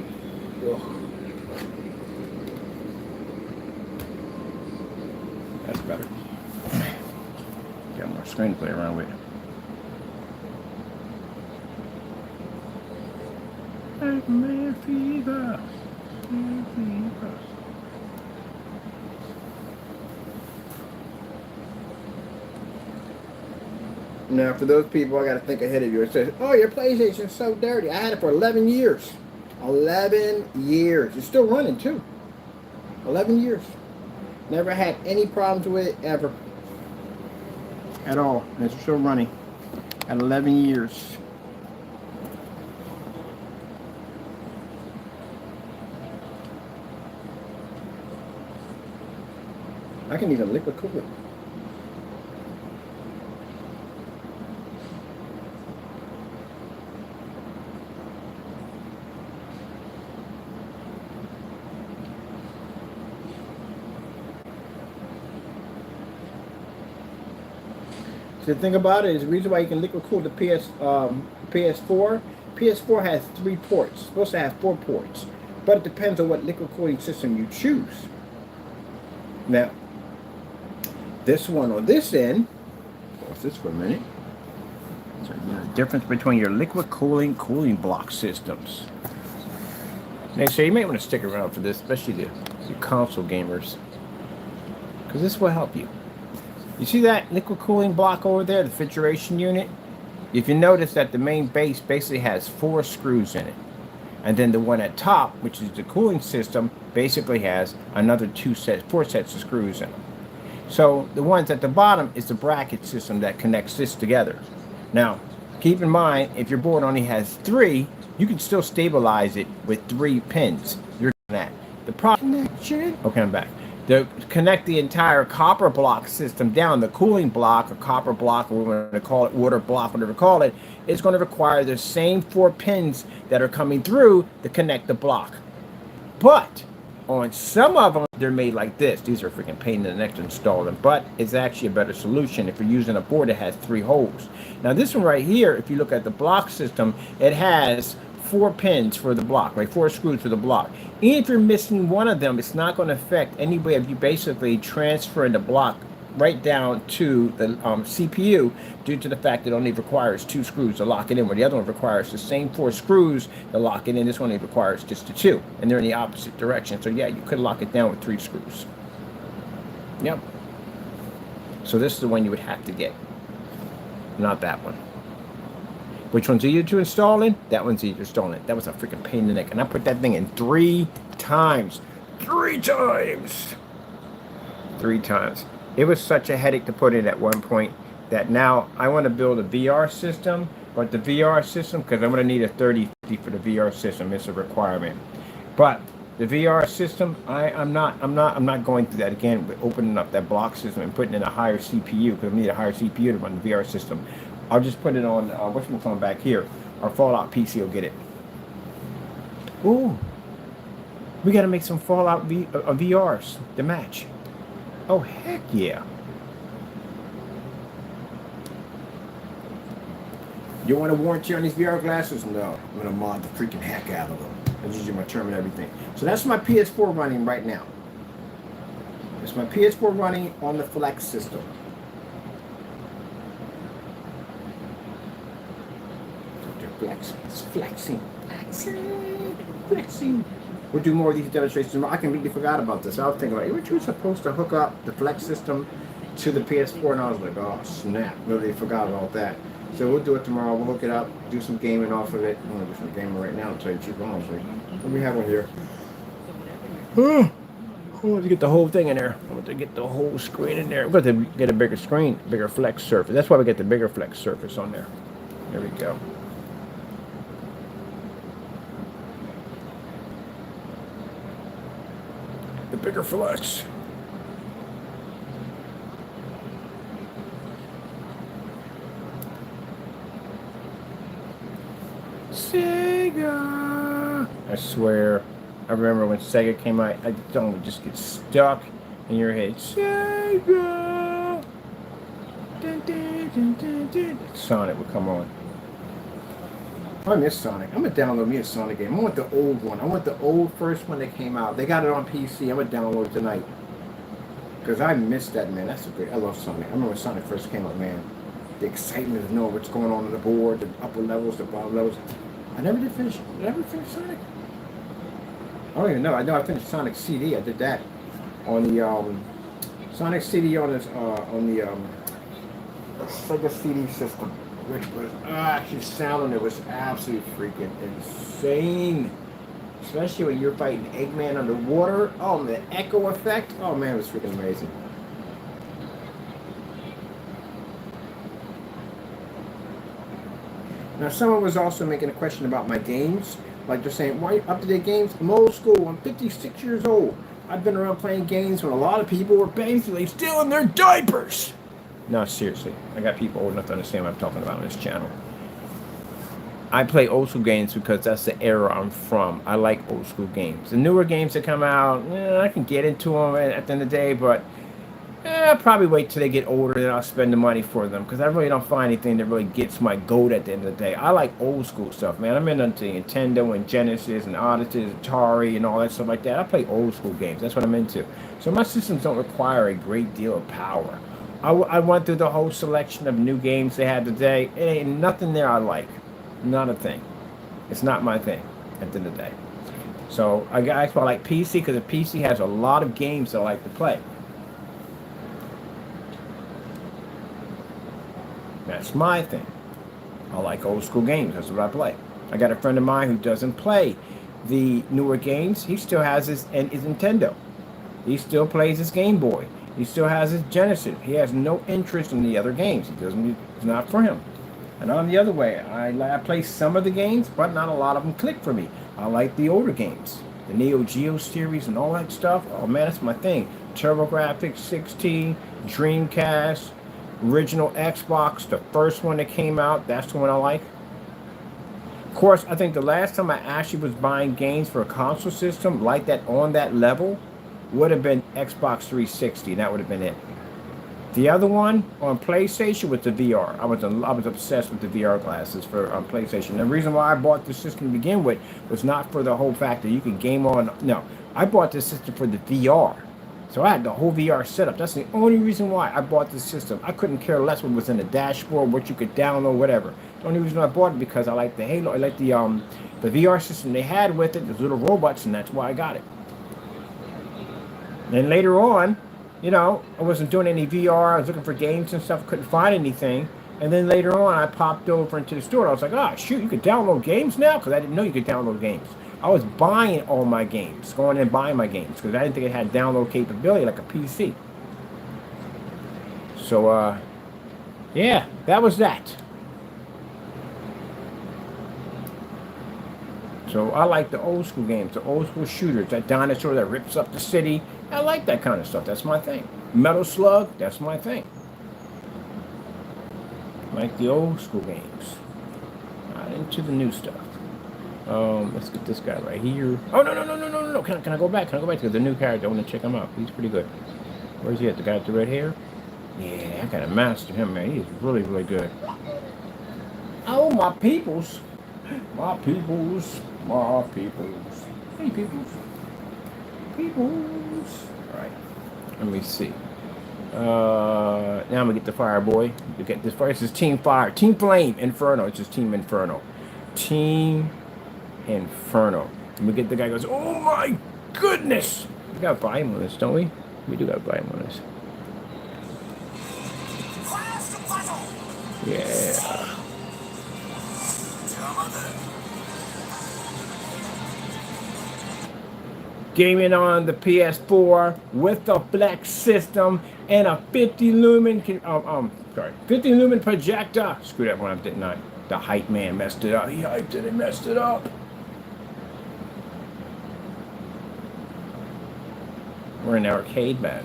That's better. Got more screen to play around with. Man fever. Man fever. Now, for those people, I got to think ahead of you. It says, oh, your PlayStation's so dirty. I had it for 11 years. 11 years. It's still running, too. 11 years. Never had any problems with it, ever. At all. And it's still running. At 11 years. I can even liquid cool it. So the thing about it is the reason why you can liquid cool the PS4. PS4 has 3 ports. It's supposed to have 4 ports. But it depends on what liquid cooling system you choose. Now, this one on this end, pause this for a minute. So the difference between your liquid cooling block systems. Now, so you may want to stick around for this, especially the console gamers, because this will help you. You see that liquid cooling block over there, the refrigeration unit? If you notice that the main base basically has 4 screws in it. And then the one at top, which is the cooling system, basically has another 4 sets of screws in them. So the ones at the bottom is the bracket system that connects this together. Now, keep in mind, if your board only has 3, you can still stabilize it with 3 pins. You're that. The problem. Okay, I'm back. To connect the entire copper block system down, the cooling block or copper block, or we're going to call it water block, whatever you call it, is going to require the same 4 pins that are coming through to connect the block. But on some of them, they're made like this. These are freaking pain in the neck to install them, but it's actually a better solution if you're using a board that has 3 holes. Now this one right here, if you look at the block system, it has 4 pins for the block, right? 4 screws for the block. And if you're missing one of them, it's not going to affect any way of you basically transferring the block right down to the CPU, due to the fact it only requires 2 screws to lock it in, where the other one requires the same 4 screws to lock it in. This one only requires just the 2, and they're in the opposite direction. So yeah, you could lock it down with 3 screws. Yep. So this is the one you would have to get, not that one. Which one's easier to install in? That one's easier to install in. That was a freaking pain in the neck. And I put that thing in 3 times. 3 times! 3 times. It was such a headache to put in at one point that now I want to build a VR system. But the VR system, because I'm going to need a 3050 for the VR system. It's a requirement. But the VR system, I'm not going through that again. With opening up that block system and putting in a higher CPU, because I need a higher CPU to run the VR system. I'll just put it on, what's my phone back here? Our Fallout PC will get it. Ooh. We got to make some Fallout VRs to match. Oh, heck yeah. You want a warranty on these VR glasses? No. I'm going to mod the freaking heck out of them. That's usually my term and everything. So that's my PS4 running right now. It's my PS4 running on the Flex system. Flexing. We'll do more of these demonstrations. I completely forgot about this. I was thinking, like, weren't you supposed to hook up the Flex system to the PS4? And I was like, oh, snap. Really forgot about that. So we'll do it tomorrow. We'll hook it up, do some gaming off of it. I'm going to do some gaming right now, I'll tell you the truth, honestly. What do we have on here? I want to get the whole thing in there. I want to get the whole screen in there. We're going to get a bigger screen, bigger Flex surface. That's why we get the bigger Flex surface on there. There we go. The bigger Flex. Sega. I swear, I remember when Sega came out, I don't just get stuck in your head. Sega. Dun, dun, dun, dun, dun. Sonic would come on. I miss Sonic. I'm gonna download me a Sonic game. I want the old one. I want the old first one that came out. They got it on PC. I'm gonna download it tonight. Because I missed that, man. That's a great. I love Sonic. I remember when Sonic first came out, man. The excitement of knowing what's going on the board, the upper levels, the bottom levels. I never did finish. Did I ever finish Sonic? I don't even know. I know I finished Sonic CD. I did that on the Sonic CD on this Sega CD system, which was actually sound on it was absolutely freaking insane. Especially when you're fighting Eggman underwater. Oh, the echo effect. Oh man, it was freaking amazing. Now, someone was also making a question about my games. Like they're saying, why up-to-date games? I'm old school. I'm 56 years old. I've been around playing games when a lot of people were basically still in their diapers. No, seriously. I got people old enough to understand what I'm talking about on this channel. I play old school games because that's the era I'm from. I like old school games. The newer games that come out, I can get into them at the end of the day, but I'll probably wait till they get older, then I'll spend the money for them, because I really don't find anything that really gets my goat at the end of the day. I like old school stuff, man. I'm into Nintendo and Genesis and Odyssey, Atari and all that stuff like that. I play old school games. That's what I'm into. So my systems don't require a great deal of power. I went through the whole selection of new games they had today. It ain't nothing there I like. Not a thing. It's not my thing at the end of the day. So that's why I like PC, because the PC has a lot of games that I like to play. That's my thing. I like old school games. That's what I play. I got a friend of mine who doesn't play the newer games. He still has his Nintendo. He still plays his Game Boy. He still has his Genesis. He has no interest in the other games. It's not for him. And I'm the other way. I play some of the games, but not a lot of them click for me. I like the older games. The Neo Geo series and all that stuff. Oh man, that's my thing. TurboGrafx 16, Dreamcast, original Xbox, the first one that came out, that's the one I like. Of course, I think the last time I actually was buying games for a console system like that on that level would have been Xbox 360. That would have been it. The other one on PlayStation was the VR. I was obsessed with the VR glasses for PlayStation. The reason why I bought the system to begin with was not for the whole fact that you could game on. No, I bought this system for the VR. So I had the whole VR setup. That's the only reason why I bought this system. I couldn't care less what was in the dashboard, what you could download, whatever. The only reason I bought it because I like the Halo, I like the VR system they had with it, those little robots, and that's why I got it. Then later on, you know, I wasn't doing any VR. I was looking for games and stuff. Couldn't find anything. And then later on, I popped over into the store. I was like, oh, shoot, you could download games now? Because I didn't know you could download games. I was buying all my games, going and buying my games, because I didn't think it had download capability like a PC. So, yeah, that was that. So I like the old school games, the old school shooters, that dinosaur that rips up the city. I like that kind of stuff. That's my thing. Metal Slug, that's my thing. Like the old school games. Not into the new stuff. Let's get this guy right here. Oh, no. Can I go back? Can I go back to the new character? I want to check him out. He's pretty good. Where's he at? The guy with the red hair? Yeah, I gotta master him, man. He's really, really good. Oh, my peoples. My peoples. My peoples. Hey, peoples. Peoples. Alright. Let me see. Now I'm gonna get the fire boy. You get this fire. This is Team Fire. Team Flame. Inferno. It's just Team Inferno. Team Inferno. And we get the guy who goes, oh my goodness! We got volume on this, don't we? We do got volume on this. Yeah. Gaming on the PS4 with a flex system and a 50 lumen 50 lumen projector. Screwed that one up, didn't I? The hype man messed it up. He hyped it and messed it up. We're in arcade mode.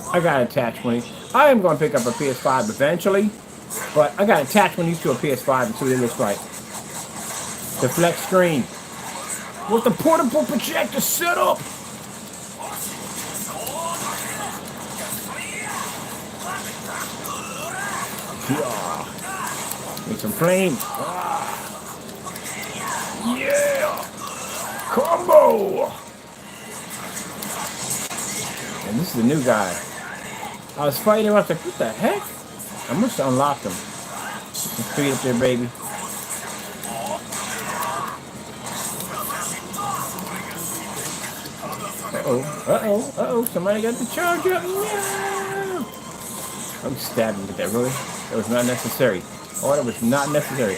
I got attached when I am going to pick up a PS5 eventually, but I got attached when these to a PS5 and see what it looks like. The flex screen with the portable projector setup. Need some flames. Yeah, combo. And this is the new guy. I was fighting him. I was like, what the heck? I must have unlocked him. Speed up there, baby. Uh-oh. Somebody got the charger up. Yeah. I'm stabbing with that, really? That was not necessary. Oh, that was not necessary.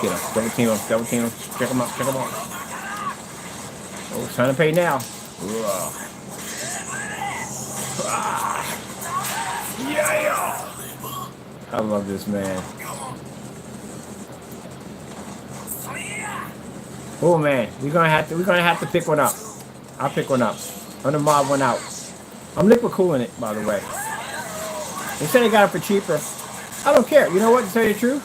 Get him. Double team him. Check him out. Oh, it's time to pay now. Yeah! I love this man. Oh man, we're gonna have to pick one up. I'll pick one up. I'm gonna mod one out. I'm liquid cooling it, by the way. They said they got it for cheaper. I don't care. You know what? To tell you the truth,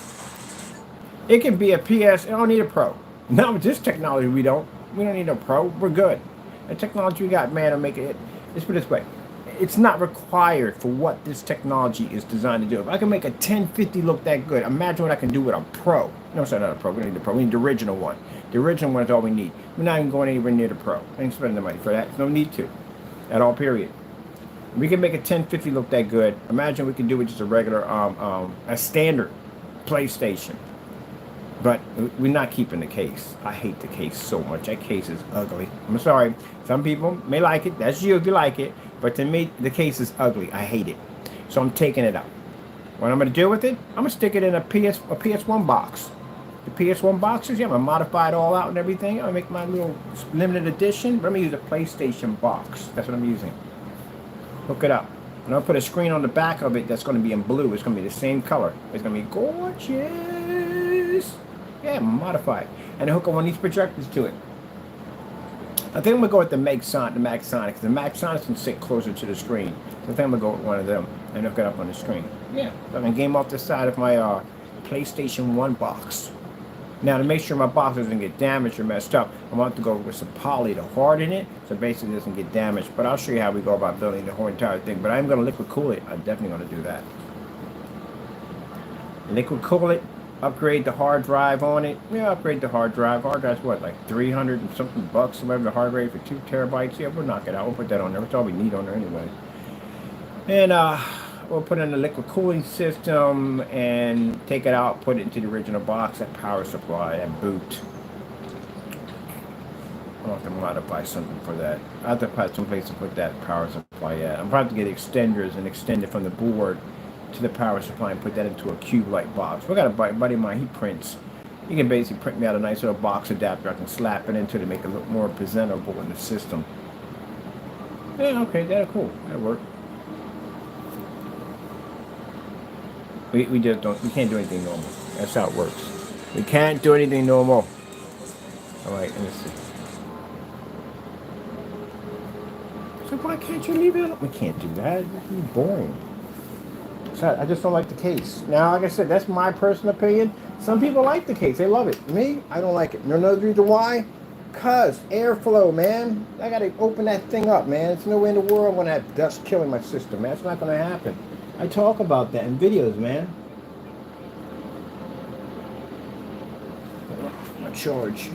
it can be a PS. I don't need a Pro. Not with this technology. We don't need a Pro. We're good. The technology we got, man, will make it. Let's put it this way. It's not required for what this technology is designed to do. If I can make a 1050 look that good, imagine what I can do with a Pro. No, sorry, not a Pro. We don't need the Pro. We need the original one. The original one is all we need. We're not even going anywhere near the Pro. I ain't spending the money for that. No need to. At all, period. We can make a 1050 look that good. Imagine we can do with just a regular, a standard PlayStation. But we're not keeping the case. I hate the case so much. That case is ugly. I'm sorry. Some people may like it. That's you if you like it. But to me, the case is ugly. I hate it. So I'm taking it out. What I'm going to do with it, I'm going to stick it in a PS1 box. The PS1 boxes, yeah, I'm going to modify it all out and everything. I'm going to make my little limited edition. But I'm going to use a PlayStation box. That's what I'm using. Hook it up. And I'll put a screen on the back of it that's going to be in blue. It's going to be the same color. It's going to be gorgeous. Yeah, modify it. And hook on one of these projectors to it. I think I'm going to go with the Maxonic, because the Maxonic can sit closer to the screen. So I think I'm going to go with one of them and hook it up on the screen. Yeah, so I can game off the side of my PlayStation 1 box. Now, to make sure my box doesn't get damaged or messed up, I'm going to have to go with some poly to harden it, so basically it doesn't get damaged. But I'll show you how we go about building the whole entire thing. But I'm going to liquid cool it. I'm definitely going to do that. Liquid cool it. Upgrade the hard drive on it. Yeah, upgrade the hard drive. Hard drive's what, like 300 and something bucks, whatever the hard drive for 2 terabytes. Yeah, we'll knock it out. We'll put that on there. That's all we need on there anyway. And we'll put in the liquid cooling system and take it out, put it into the original box, that power supply, that boot. I'll have to modify something for that. I have to find some place to put that power supply at. I'm probably to get extenders and extend it from the board to the power supply and put that into a cube-like box. We got a buddy of mine, he prints. He can basically print me out a nice little box adapter. I can slap it into to make it look more presentable in the system. Yeah, okay, that'll cool. That'll work. We just don't, we can't do anything normal. That's how it works. We can't do anything normal. Alright, let me see. So why can't you leave it? We can't do that. It's boring. So I just don't like the case. Now, like I said, that's my personal opinion. Some people like the case. They love it. Me, I don't like it. You know the reason why? Cause airflow, man. I gotta open that thing up, man. There's no way in the world when I have dust killing my system, man. It's not gonna happen. I talk about that in videos, man. My charge.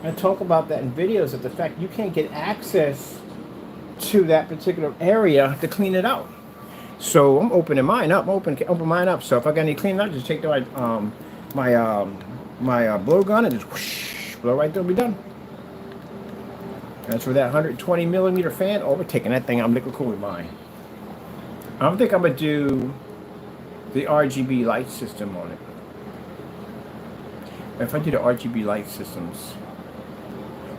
I talk about that in videos of the fact you can't get access to that particular area to clean it out. So I'm opening mine up. Open mine up. So if I got any clean out, just take the my blow gun and just whoosh, blow right there. Be done. That's for that 120 millimeter fan. Oh, we're taking that thing. I'm liquid cooling mine. I don't think I'm gonna do the RGB light system on it. If I do the RGB light systems,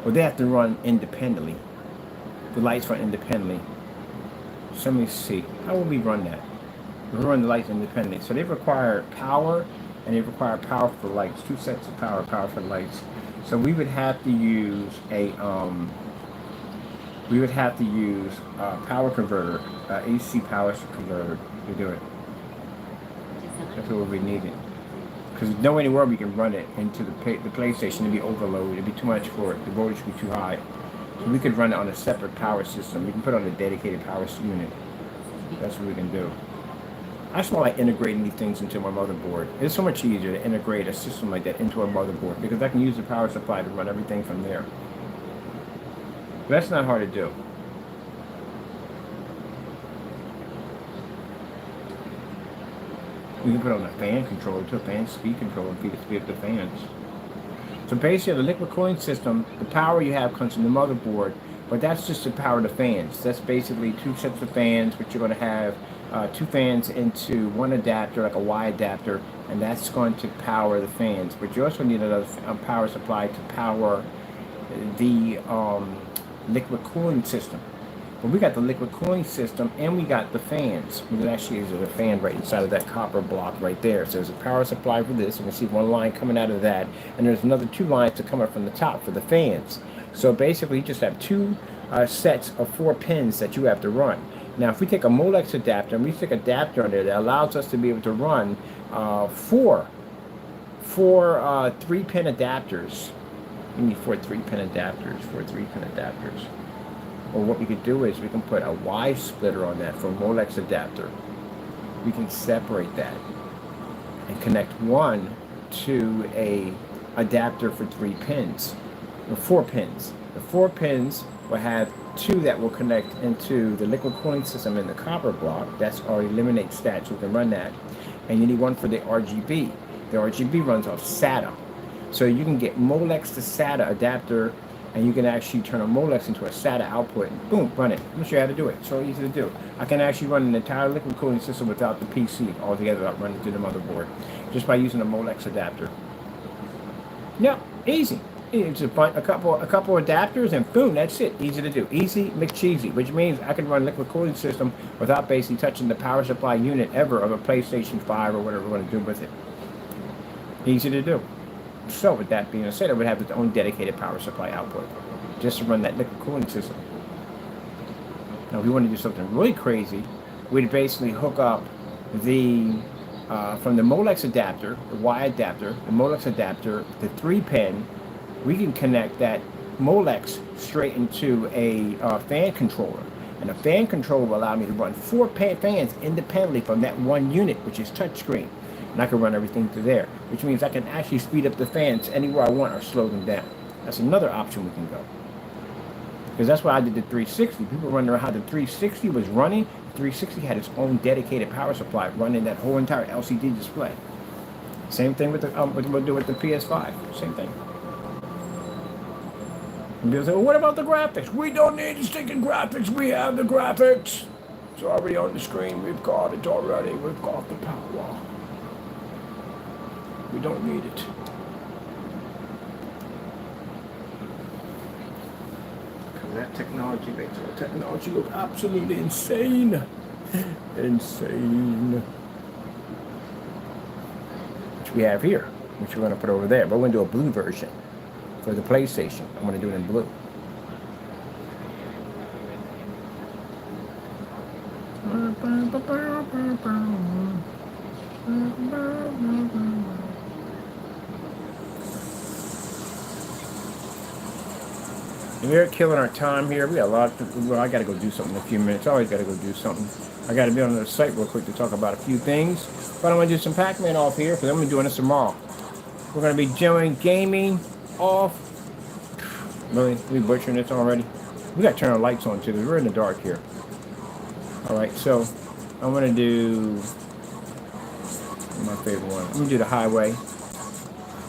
well, they have to run independently. The lights run independently. So let me see. How will we run that? We run the lights independently. So they require power, and they require power for the lights. 2 sets of power for the lights. So we would have to use a power converter, AC power converter to do it. That's what we need it. Because there's no anywhere we can run it into the PlayStation. It'd be overloaded. It'd be too much for it. The voltage would be too high. So we could run it on a separate power system. We can put it on a dedicated power unit. That's what we can do. I just want like integrating these things into my motherboard. It's so much easier to integrate a system like that into a motherboard because I can use the power supply to run everything from there. But that's not hard to do. We can put on a fan controller to a fan speed controller and speed up the fans. So basically the liquid cooling system, the power you have comes from the motherboard, but that's just to power the fans. That's basically 2 sets of fans, which you're going to have 2 fans into one adapter, like a Y adapter, and that's going to power the fans. But you also need another power supply to power the liquid cooling system. But we got the liquid cooling system and we got the fans. We can actually use a fan right inside of that copper block right there. So there's a power supply for this. You can see one line coming out of that, and there's another 2 lines to come up from the top for the fans. So basically you just have 2 sets of 4 pins that you have to run. Now if we take a Molex adapter and we stick an adapter on there that allows us to be able to run 4 3-pin adapters. We need 4 3-pin adapters. Or what we could do is we can put a Y splitter on that for a Molex adapter. We can separate that and connect one to a adapter for 3 pins, or 4 pins. The 4 pins will have 2 that will connect into the liquid cooling system in the copper block. That's already eliminates that, so we can run that. And you need one for the RGB. The RGB runs off SATA. So you can get Molex to SATA adapter, and you can actually turn a Molex into a SATA output and boom, run it. I'm going to show you how to do it. It's so easy to do. I can actually run an entire liquid cooling system without the PC altogether, without running through the motherboard, just by using a Molex adapter. Yeah, easy. It's a couple adapters and boom, that's it. Easy to do. Easy McCheesy, which means I can run liquid cooling system without basically touching the power supply unit ever of a PlayStation 5 or whatever we're going to do with it. Easy to do. So with that being said, it would have its own dedicated power supply output just to run that liquid cooling system. Now if we want to do something really crazy, we'd basically hook up the from the Molex adapter, the Y adapter, the Molex adapter, the 3-pin, we can connect that Molex straight into a fan controller. And a fan controller will allow me to run 4 fans independently from that one unit, which is touchscreen. And I can run everything through there, which means I can actually speed up the fans anywhere I want or slow them down. That's another option we can go. Because that's why I did the 360. People were wondering how the 360 was running. The 360 had its own dedicated power supply running that whole entire LCD display. Same thing with the we'll do with the PS5. Same thing. And people say, well, what about the graphics? We don't need the stinking graphics. We have the graphics. It's already on the screen. We've got it already. We've got the power. We don't need it. That technology makes our technology look absolutely insane. Insane. Which we have here, which we're going to put over there. But we're going to do a blue version for the PlayStation. I'm going to do it in blue. We're killing our time here. We got a lot of, well, I got to go do something in a few minutes. I always got to go do something. I got to be on the site real quick to talk about a few things. But I'm going to do some Pac-Man off here because I'm going to be doing this tomorrow. We're going to be doing gaming off. Really? We butchering this already? We got to turn our lights on too because we're in the dark here. Alright, so I'm going to do my favorite one. I'm going to do the highway.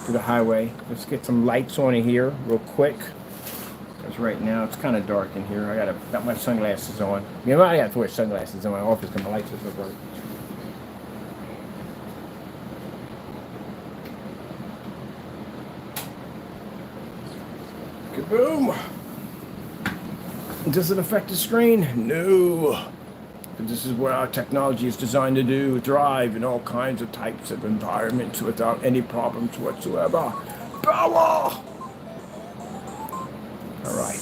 Do the highway. Let's get some lights on in here real quick. Because right now it's kind of dark in here. I got my sunglasses on. You know, I got to wear sunglasses in my office because my lights are so bright. Kaboom! Does it affect the screen? No. But this is what our technology is designed to do. Thrive in all kinds of types of environments without any problems whatsoever. Power! Alright.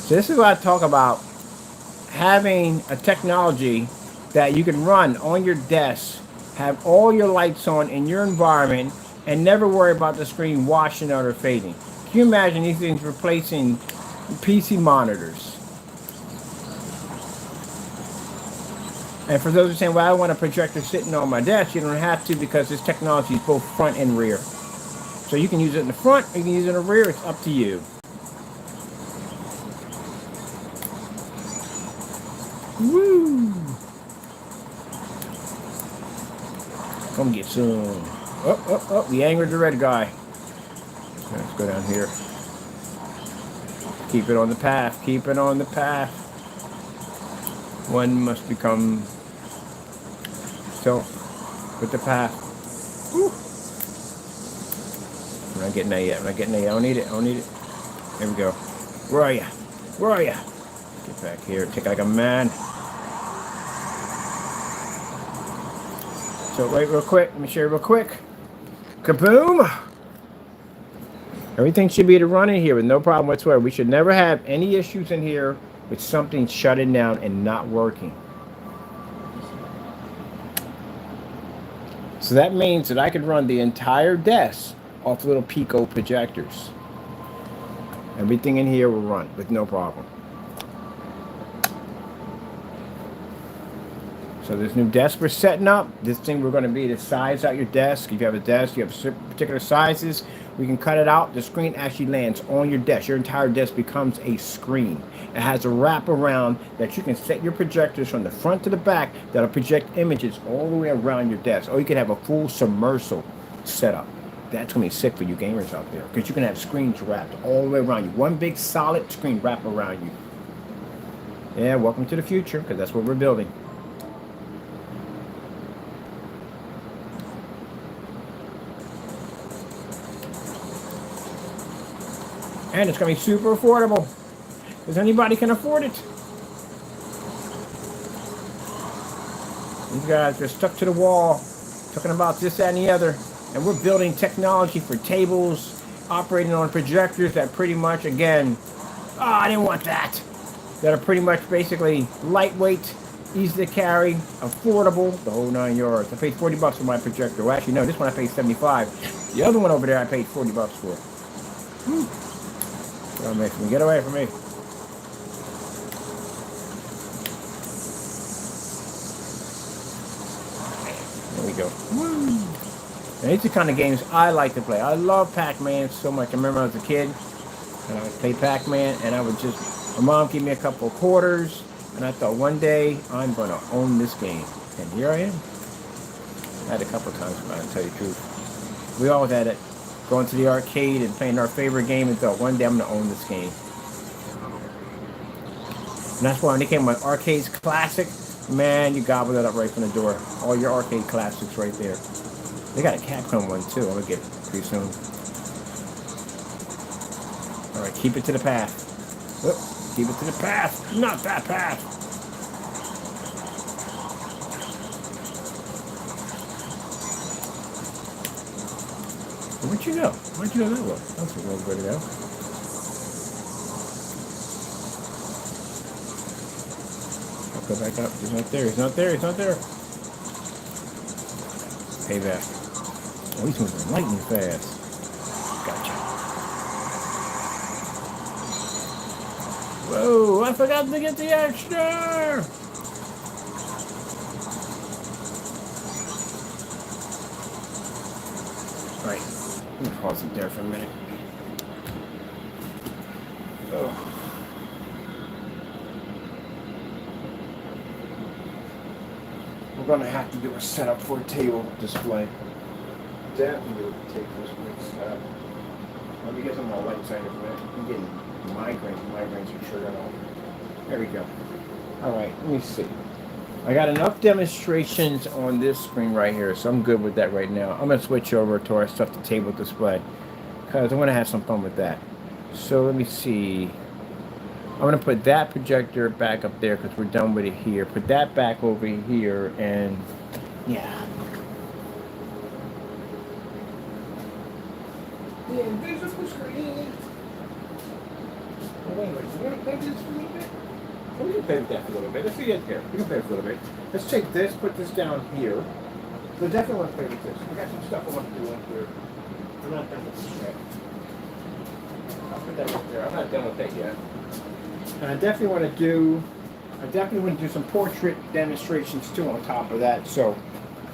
So this is what I talk about. Having a technology that you can run on your desk, have all your lights on in your environment, and never worry about the screen washing out or fading. Can you imagine these things replacing PC monitors? And for those who are saying, well, I want a projector sitting on my desk, you don't have to because this technology is both front and rear. So you can use it in the front, or you can use it in the rear, it's up to you. Woo! Come get some. Oh, we angered the red guy. Let's go down here. Keep it on the path, keep it on the path. One must become self with the path. Woo. I'm not getting that yet. I'm not getting that yet. I don't need it. I don't need it. There we go. Where are you? Where are you? Get back here. Take like a man. So wait real quick. Let me share real quick. Kaboom! Everything should be to run in here with no problem whatsoever. We should never have any issues in here with something shutting down and not working. So that means that I could run the entire desk off little Pico projectors. Everything in here will run with no problem. So this new desk we're setting up, this thing we're going to be to size out your desk. If you have a desk, you have particular sizes, we can cut it out. The screen actually lands on your desk. Your entire desk becomes a screen. It has a wrap around that you can set your projectors from the front to the back that'll project images all the way around your desk. Or you can have a full submersible setup. That's going to be sick for you gamers out there because you can have screens wrapped all the way around you. One big solid screen wrapped around you. Yeah, welcome to the future because that's what we're building. And it's going to be super affordable because anybody can afford it. These guys are stuck to the wall talking about this, that, and the other. And we're building technology for tables, operating on projectors that pretty much, again, I didn't want that. That are pretty much basically lightweight, easy to carry, affordable, the whole 9 yards. I paid $40 for my projector. Well, actually, no, this one I paid $75. The other one over there I paid $40 for. Whew. Get away from me. There we go. Woo. And these are the kind of games I like to play. I love Pac-Man so much. I remember I was a kid, and I would play Pac-Man, and I would just, my mom gave me a couple of quarters, and I thought one day I'm going to own this game. And here I am. I had a couple of times, but I'll tell you the truth. We all had it. Going to the arcade and playing our favorite game and thought one day I'm going to own this game. And that's why when they came with Arcades Classic, man, you gobbled it up right from the door. All your arcade classics right there. They got a Capcom one too. I'm going to get it pretty soon. Alright, keep it to the path. Oop, keep it to the path. Not that path. Where'd you go? Where'd you go that way? That's a little way to go. I'll go back up. He's not there. He's not there. He's not there. Payback. Oh, he's moving lightning fast. Gotcha. Whoa, I forgot to get the extra! Right. Let me pause it there for a minute. Oh. We're going to have to do a setup for a table display. Definitely will take this week's setup. Let me get some more light side of it. I'm getting migraines. Migraines are sure going on. There we go. Alright, let me see. I got enough demonstrations on this screen right here, so I'm good with that right now. I'm going to switch over to our stuff to table display because I want to have some fun with that. So let me see. I'm going to put that projector back up there because we're done with it here. Put that back over here and yeah. The invisible screen. Oh, wait a minute. You want to play this for a little bit? Well, we can play with that for a little bit. Let's see it here. We can play for a little bit. Let's take this, put this down here. So definitely want to play with this. I got some stuff I want to do on here. I'm not done with this yet. I'll put that right there. I'm not done with that yet. And I definitely want to do some portrait demonstrations too on top of that. So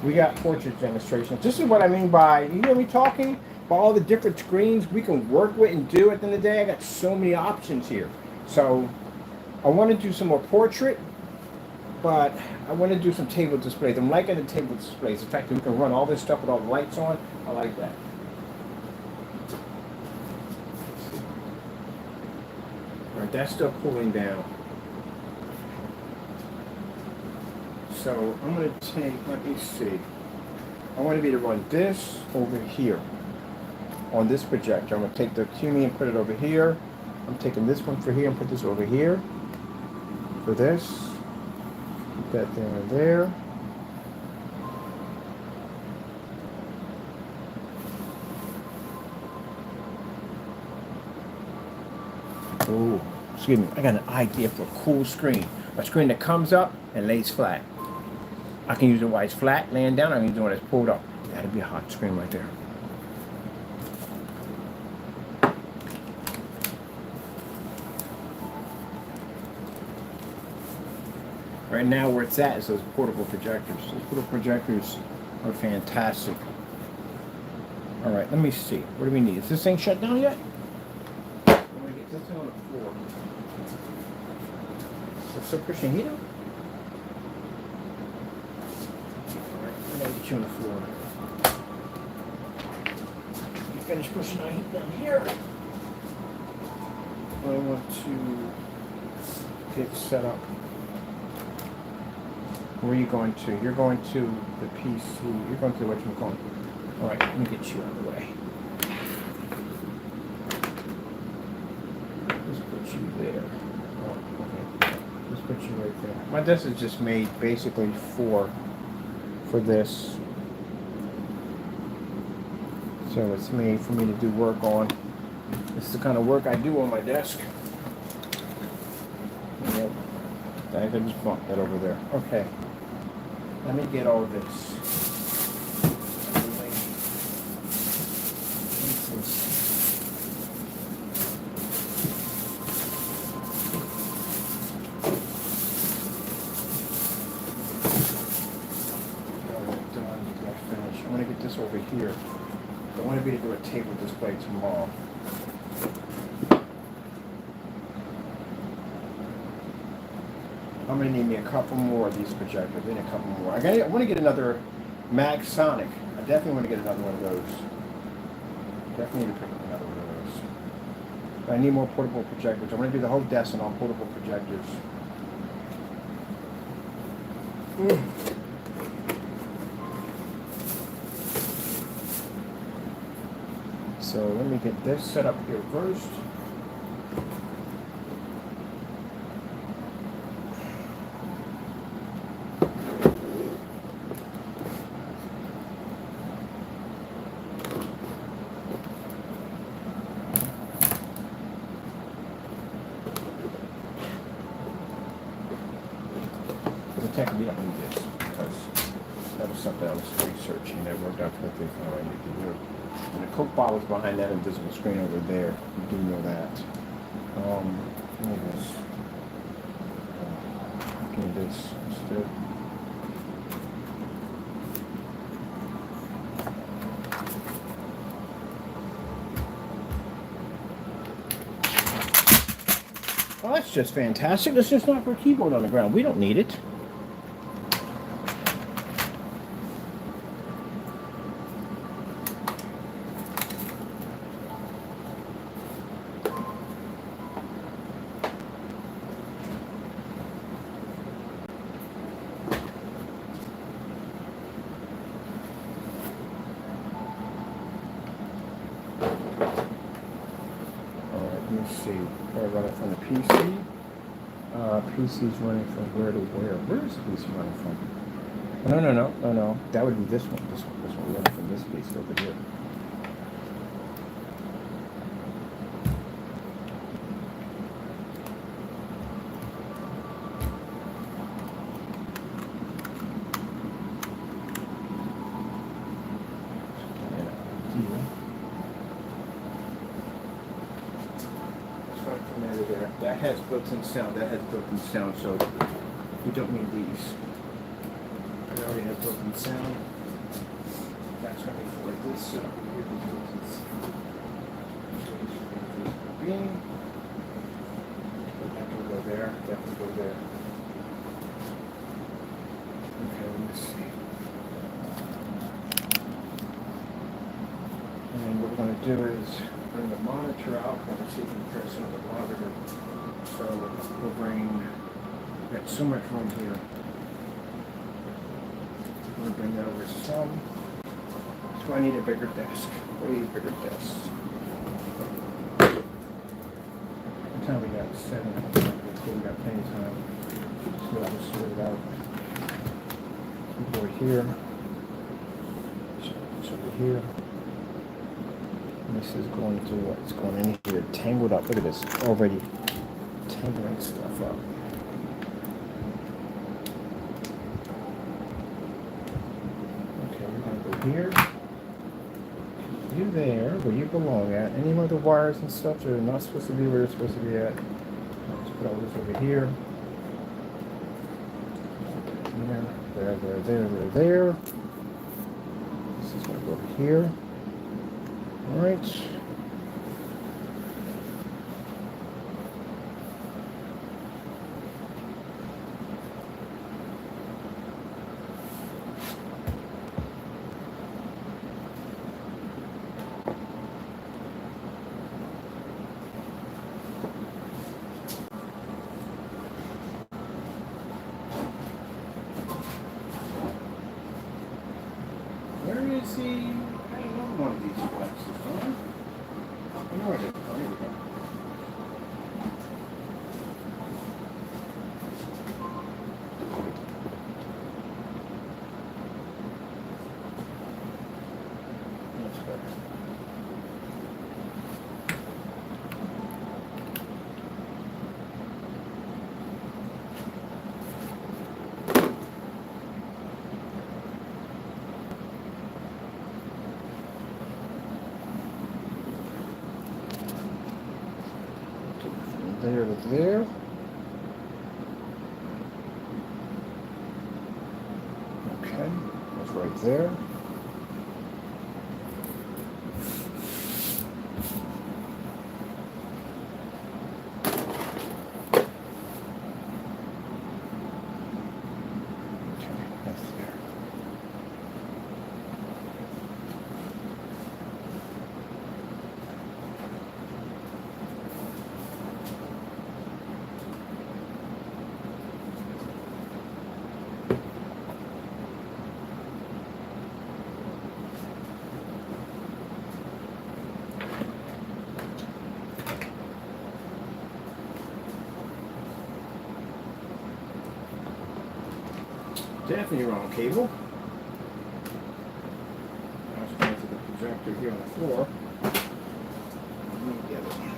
we got portrait demonstrations. This is what I mean by, you hear me talking about all the different screens we can work with and do at the end of the day. I got so many options here. So I want to do some more portrait, but I want to do some table displays. I'm liking the table displays. In fact, we can run all this stuff with all the lights on. I like that. All right, that's still cooling down. So I'm going to take, let me see. I want to be to run this over here on this projector. I'm going to take the CUNY and put it over here. I'm taking this one for here and put this over here. For this, put that there and there. Oh, excuse me, I got an idea for a cool screen. A screen that comes up and lays flat. I can use it while it's flat, laying down. I can use it when it's pulled up. That'd be a hot screen right there. Right now where it's at is those portable projectors. Those portable projectors are fantastic. Alright, let me see. What do we need? Is this thing shut down yet? I'm going to get this thing on the floor. Is it still pushing heat up? Alright, I'm going to get you on the floor. You finish pushing our heat down here. I want to get set up. Where are you going to? You're going to the PC. You're going to what you're going. All right, let me get you out of the way. Let's put you there. Oh, okay. Let's put you right there. My desk is just made basically for this. So it's made for me to do work on. This is the kind of work I do on my desk. Yep. I can just bump that over there. Okay. Let me get all this. I'm going to get this over here. I want to be able to do a table display tomorrow. I'm going to need me a couple more of these projectors. I need a couple more. I want to get another Mag Sonic. I definitely want to get another one of those. Definitely need to pick up another one of those. But I need more portable projectors. I want to do the whole desk on portable projectors. So let me get this set up here first. We don't need this because that was something I was researching that worked out perfectly for what I need to do. And the Coke bottle's behind that invisible screen over there. You do know that. Look at this. Give me this instead. Well, that's just fantastic. Let's just knock our keyboard on the ground. We don't need it. PC. PC's running from where to where? Where is the PC running from? No. That would be this one. This one. We're running from this PC over here. That has built-in sound. So we don't need these. It already has built-in sound. That's going to be for this. So beam. That can go there. That can go there. Okay, let's see. And what we're going to do is bring the monitor out. We're going to see comparison of the monitor. So we'll bring, we've got so much room here. We'll bring that over some. So I need a bigger desk, way bigger desk. What time we got? 7. We got plenty of time. So I'll just sort it out. Keyboard here. It's over here. This is going to what? It's going in here, tangled up. Look at this, already tangling stuff up. Okay, we're going to go here. You there, where you belong at. Any other wires and stuff that are not supposed to be where they're supposed to be at. Let's put all this over here. There. This is going to go over here. All right. Where is he? I don't know one of these flexes, huh? I know where they go. Here we go. That's better. There to there. Okay, that's right there. Definitely wrong cable. I was going to the projector here on the floor. The other one.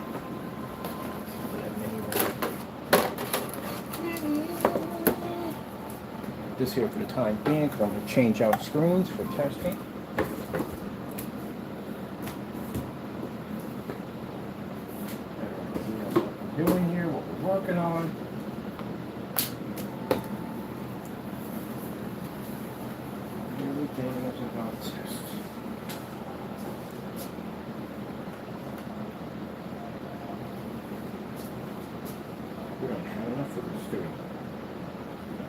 This here for the time being, because I'm going to change out screens for testing. What we're doing here, what we're working on. Everything is about test. We don't have enough for this, do we?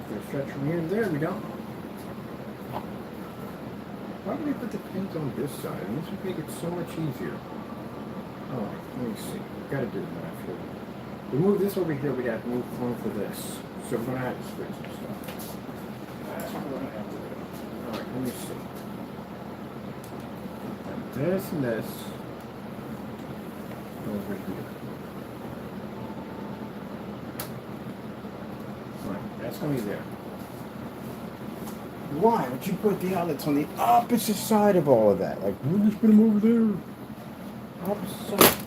For a stretch from here to there, we don't. Why do we put the pins on this side? And this would make it so much easier. Alright, let me see. We've got to do the math here. We move this over here, we got to move one for this. So we're going to have to switch some stuff. That's what we're going to have to do. Alright, let me see. This and this over here. Right, that's going to be there. Why would you put the outlets on the opposite side of all of that? Like, we'll just put them over there. Opposite side.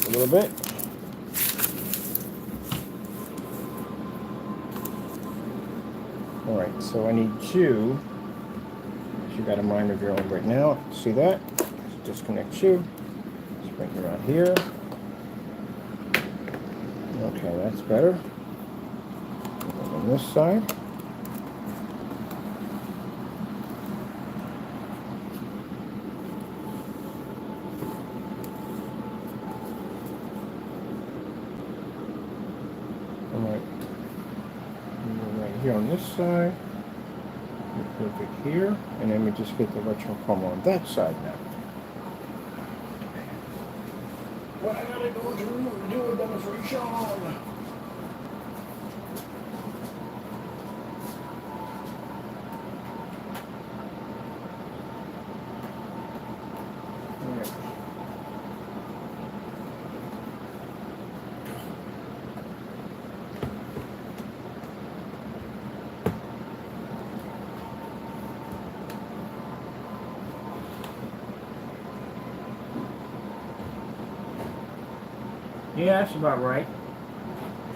A little bit. Alright, so I need you. You got a mind of your own right now. See that? Let's disconnect you. Let's bring you around here. Okay, that's better. On this side. Here on this side, perfect here, and then we just get the electrical comb on that side now. What I gotta go to do a demonstration. Yeah, that's about right.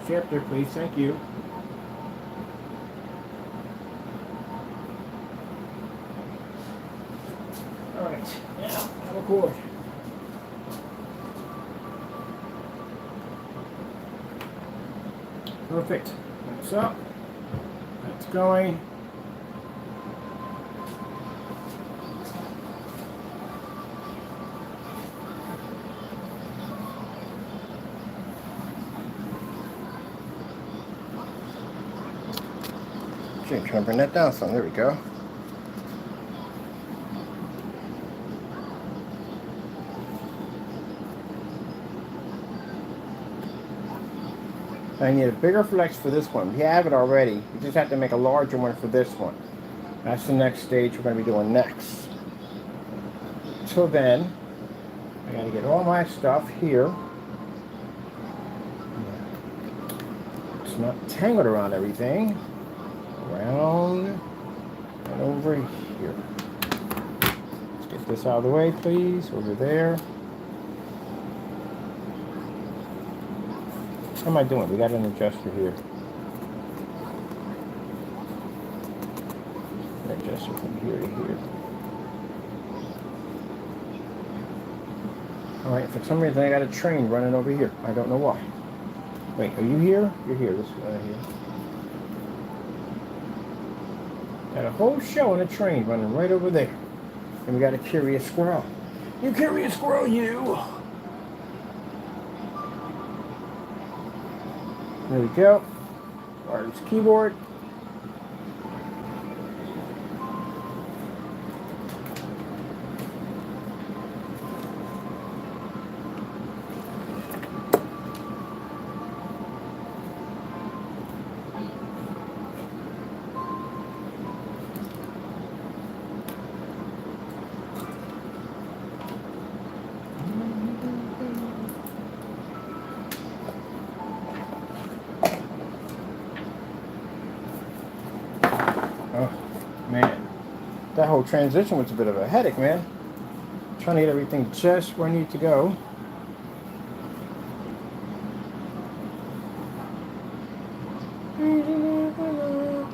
Stay up there, please. Thank you. All right. Now, I'll record. Perfect. That's up. That's going. I'm trying to bring that down some. There we go. I need a bigger flex for this one. We have it already. We just have to make a larger one for this one. That's the next stage we're going to be doing next. Until then, I got to get all my stuff here. It's not tangled around everything. Around and over here. Let's get this out of the way, please. Over there. How am I doing? We got an adjuster here. An adjuster from here to here. Alright, for some reason I got a train running over here. I don't know why. Wait, are you here? You're here. This guy here. Got a whole show on a train running right over there. And we got a curious squirrel. You curious squirrel, you! There we go. Wireless keyboard. whole transition was a bit of a headache, man. Trying to get everything just where I need to go.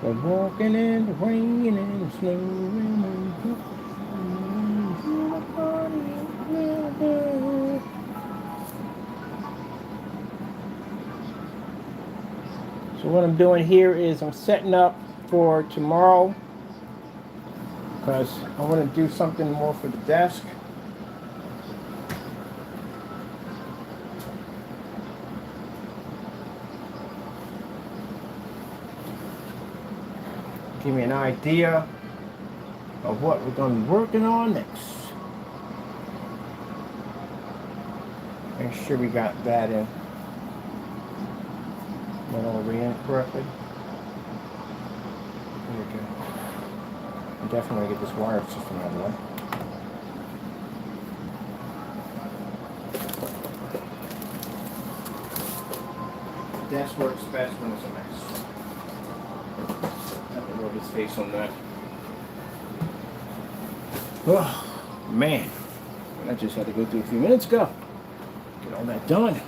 I'm walking in the rain and the snow. So what I'm doing here is I'm setting up for tomorrow because I want to do something more for the desk. Give me an idea of what we're going to be working on next. Make sure we got that in. That all in correctly. There we go. I'm definitely going to get this wire system out of the way. The desk works best when it's a mess. Have to rub his face on that. Oh, man. I just had to go through a few minutes ago. Get all that done.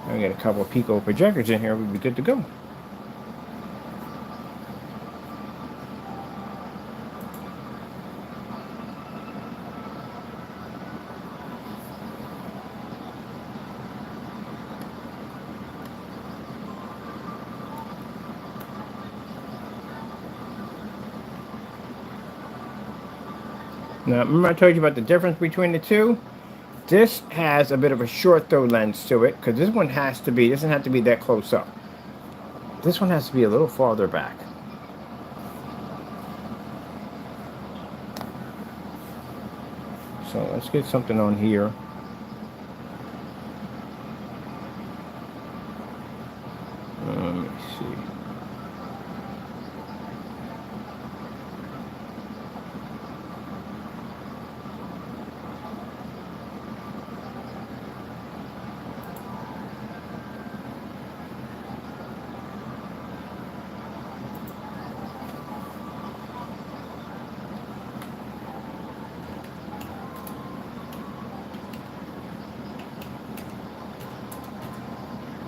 I got a couple of Pico projectors in here, we'd be good to go. Now, remember I told you about the difference between the two? This has a bit of a short throw lens to it, because this one doesn't have to be that close up. This one has to be a little farther back. So let's get something on here. Let me see.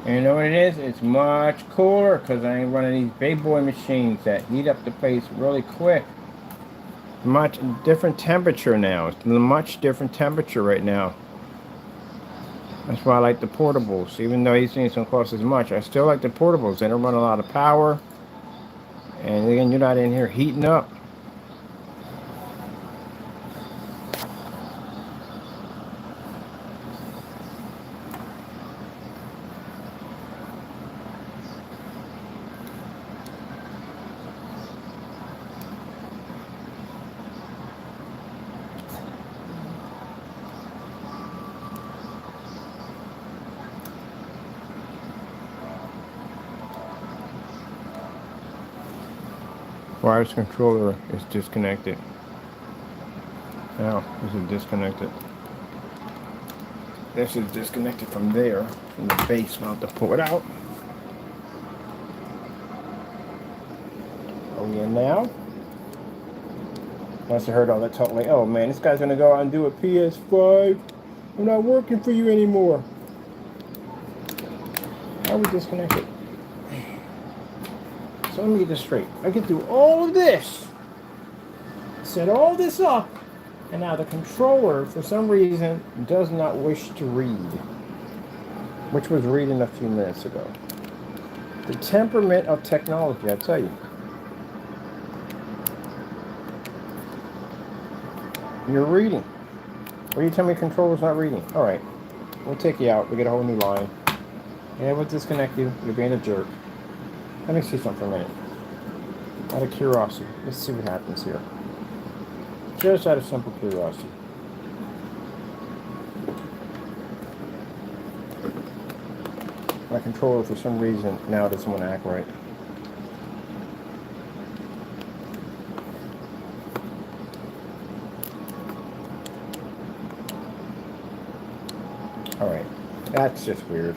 And you know what it is? It's much cooler because I ain't running these big boy machines that heat up the place really quick. Much different temperature now. It's a much different temperature right now. That's why I like the portables. Even though these things don't cost as much, I still like the portables. They don't run a lot of power. And again, you're not in here heating up. Wireless controller is disconnected. Now, this is disconnected. This is disconnected from there, from the base. I'll have to pull it out. Are we in now? Once I heard all that talk, like, oh man, this guy's gonna go out and do a PS5. I'm not working for you anymore. How are we disconnected? So let me get this straight. I get through all of this, set all this up, and now the controller, for some reason, does not wish to read, which was reading a few minutes ago. The temperament of technology, I tell you. You're reading. What do you tell me controller's not reading? All right, we'll take you out. We get a whole new line. Yeah, we'll disconnect you. You're being a jerk. Let me see something for a minute. Out of curiosity. Let's see what happens here. Just out of simple curiosity. My controller, for some reason, now doesn't want to act right. Alright. That's just weird.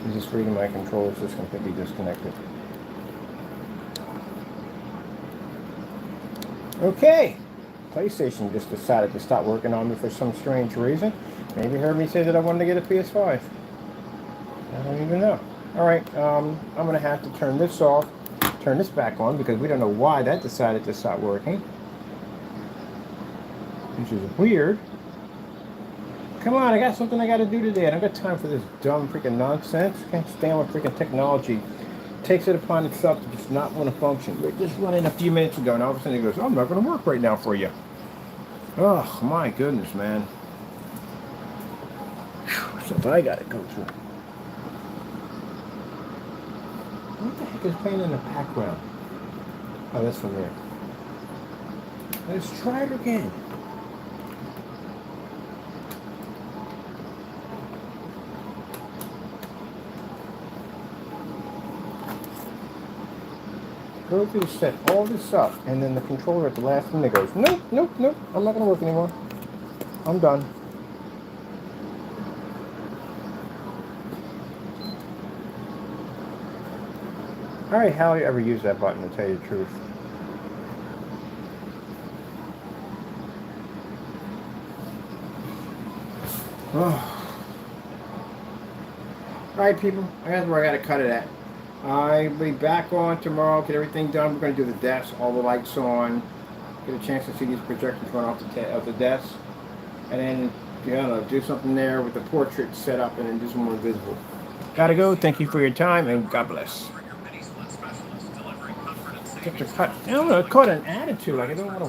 I'm just reading my controls, just completely disconnected. Okay. PlayStation just decided to stop working on me for some strange reason. Maybe you heard me say that I wanted to get a PS5. I don't even know. Alright, I'm going to have to turn this off, turn this back on, because we don't know why that decided to stop working. Which is weird. Come on, I got something I got to do today. I don't got time for this dumb freaking nonsense. Can't stand what freaking technology takes it upon itself to just not want to function. We're just running a few minutes ago, and all of a sudden it goes, oh, I'm not going to work right now for you. Oh, my goodness, man. Whew, stuff I got to go through. What the heck is playing in the background? Oh, that's from there. Let's try it again. Go through, set all this up, and then the controller at the last minute goes, nope, nope, nope, I'm not going to work anymore. I'm done. I hardly ever use that button, to tell you the truth. Oh. Alright, people, that's where I got to cut it at. I'll be back on tomorrow, get everything done. We're going to do the desk, all the lights on, get a chance to see these projectors run off the desk, and then, you know, do something there with the portrait set up and then do some more visible. Gotta go. Thank you for your time, and God bless. Get your cut. I don't know, caught an attitude, like I don't want to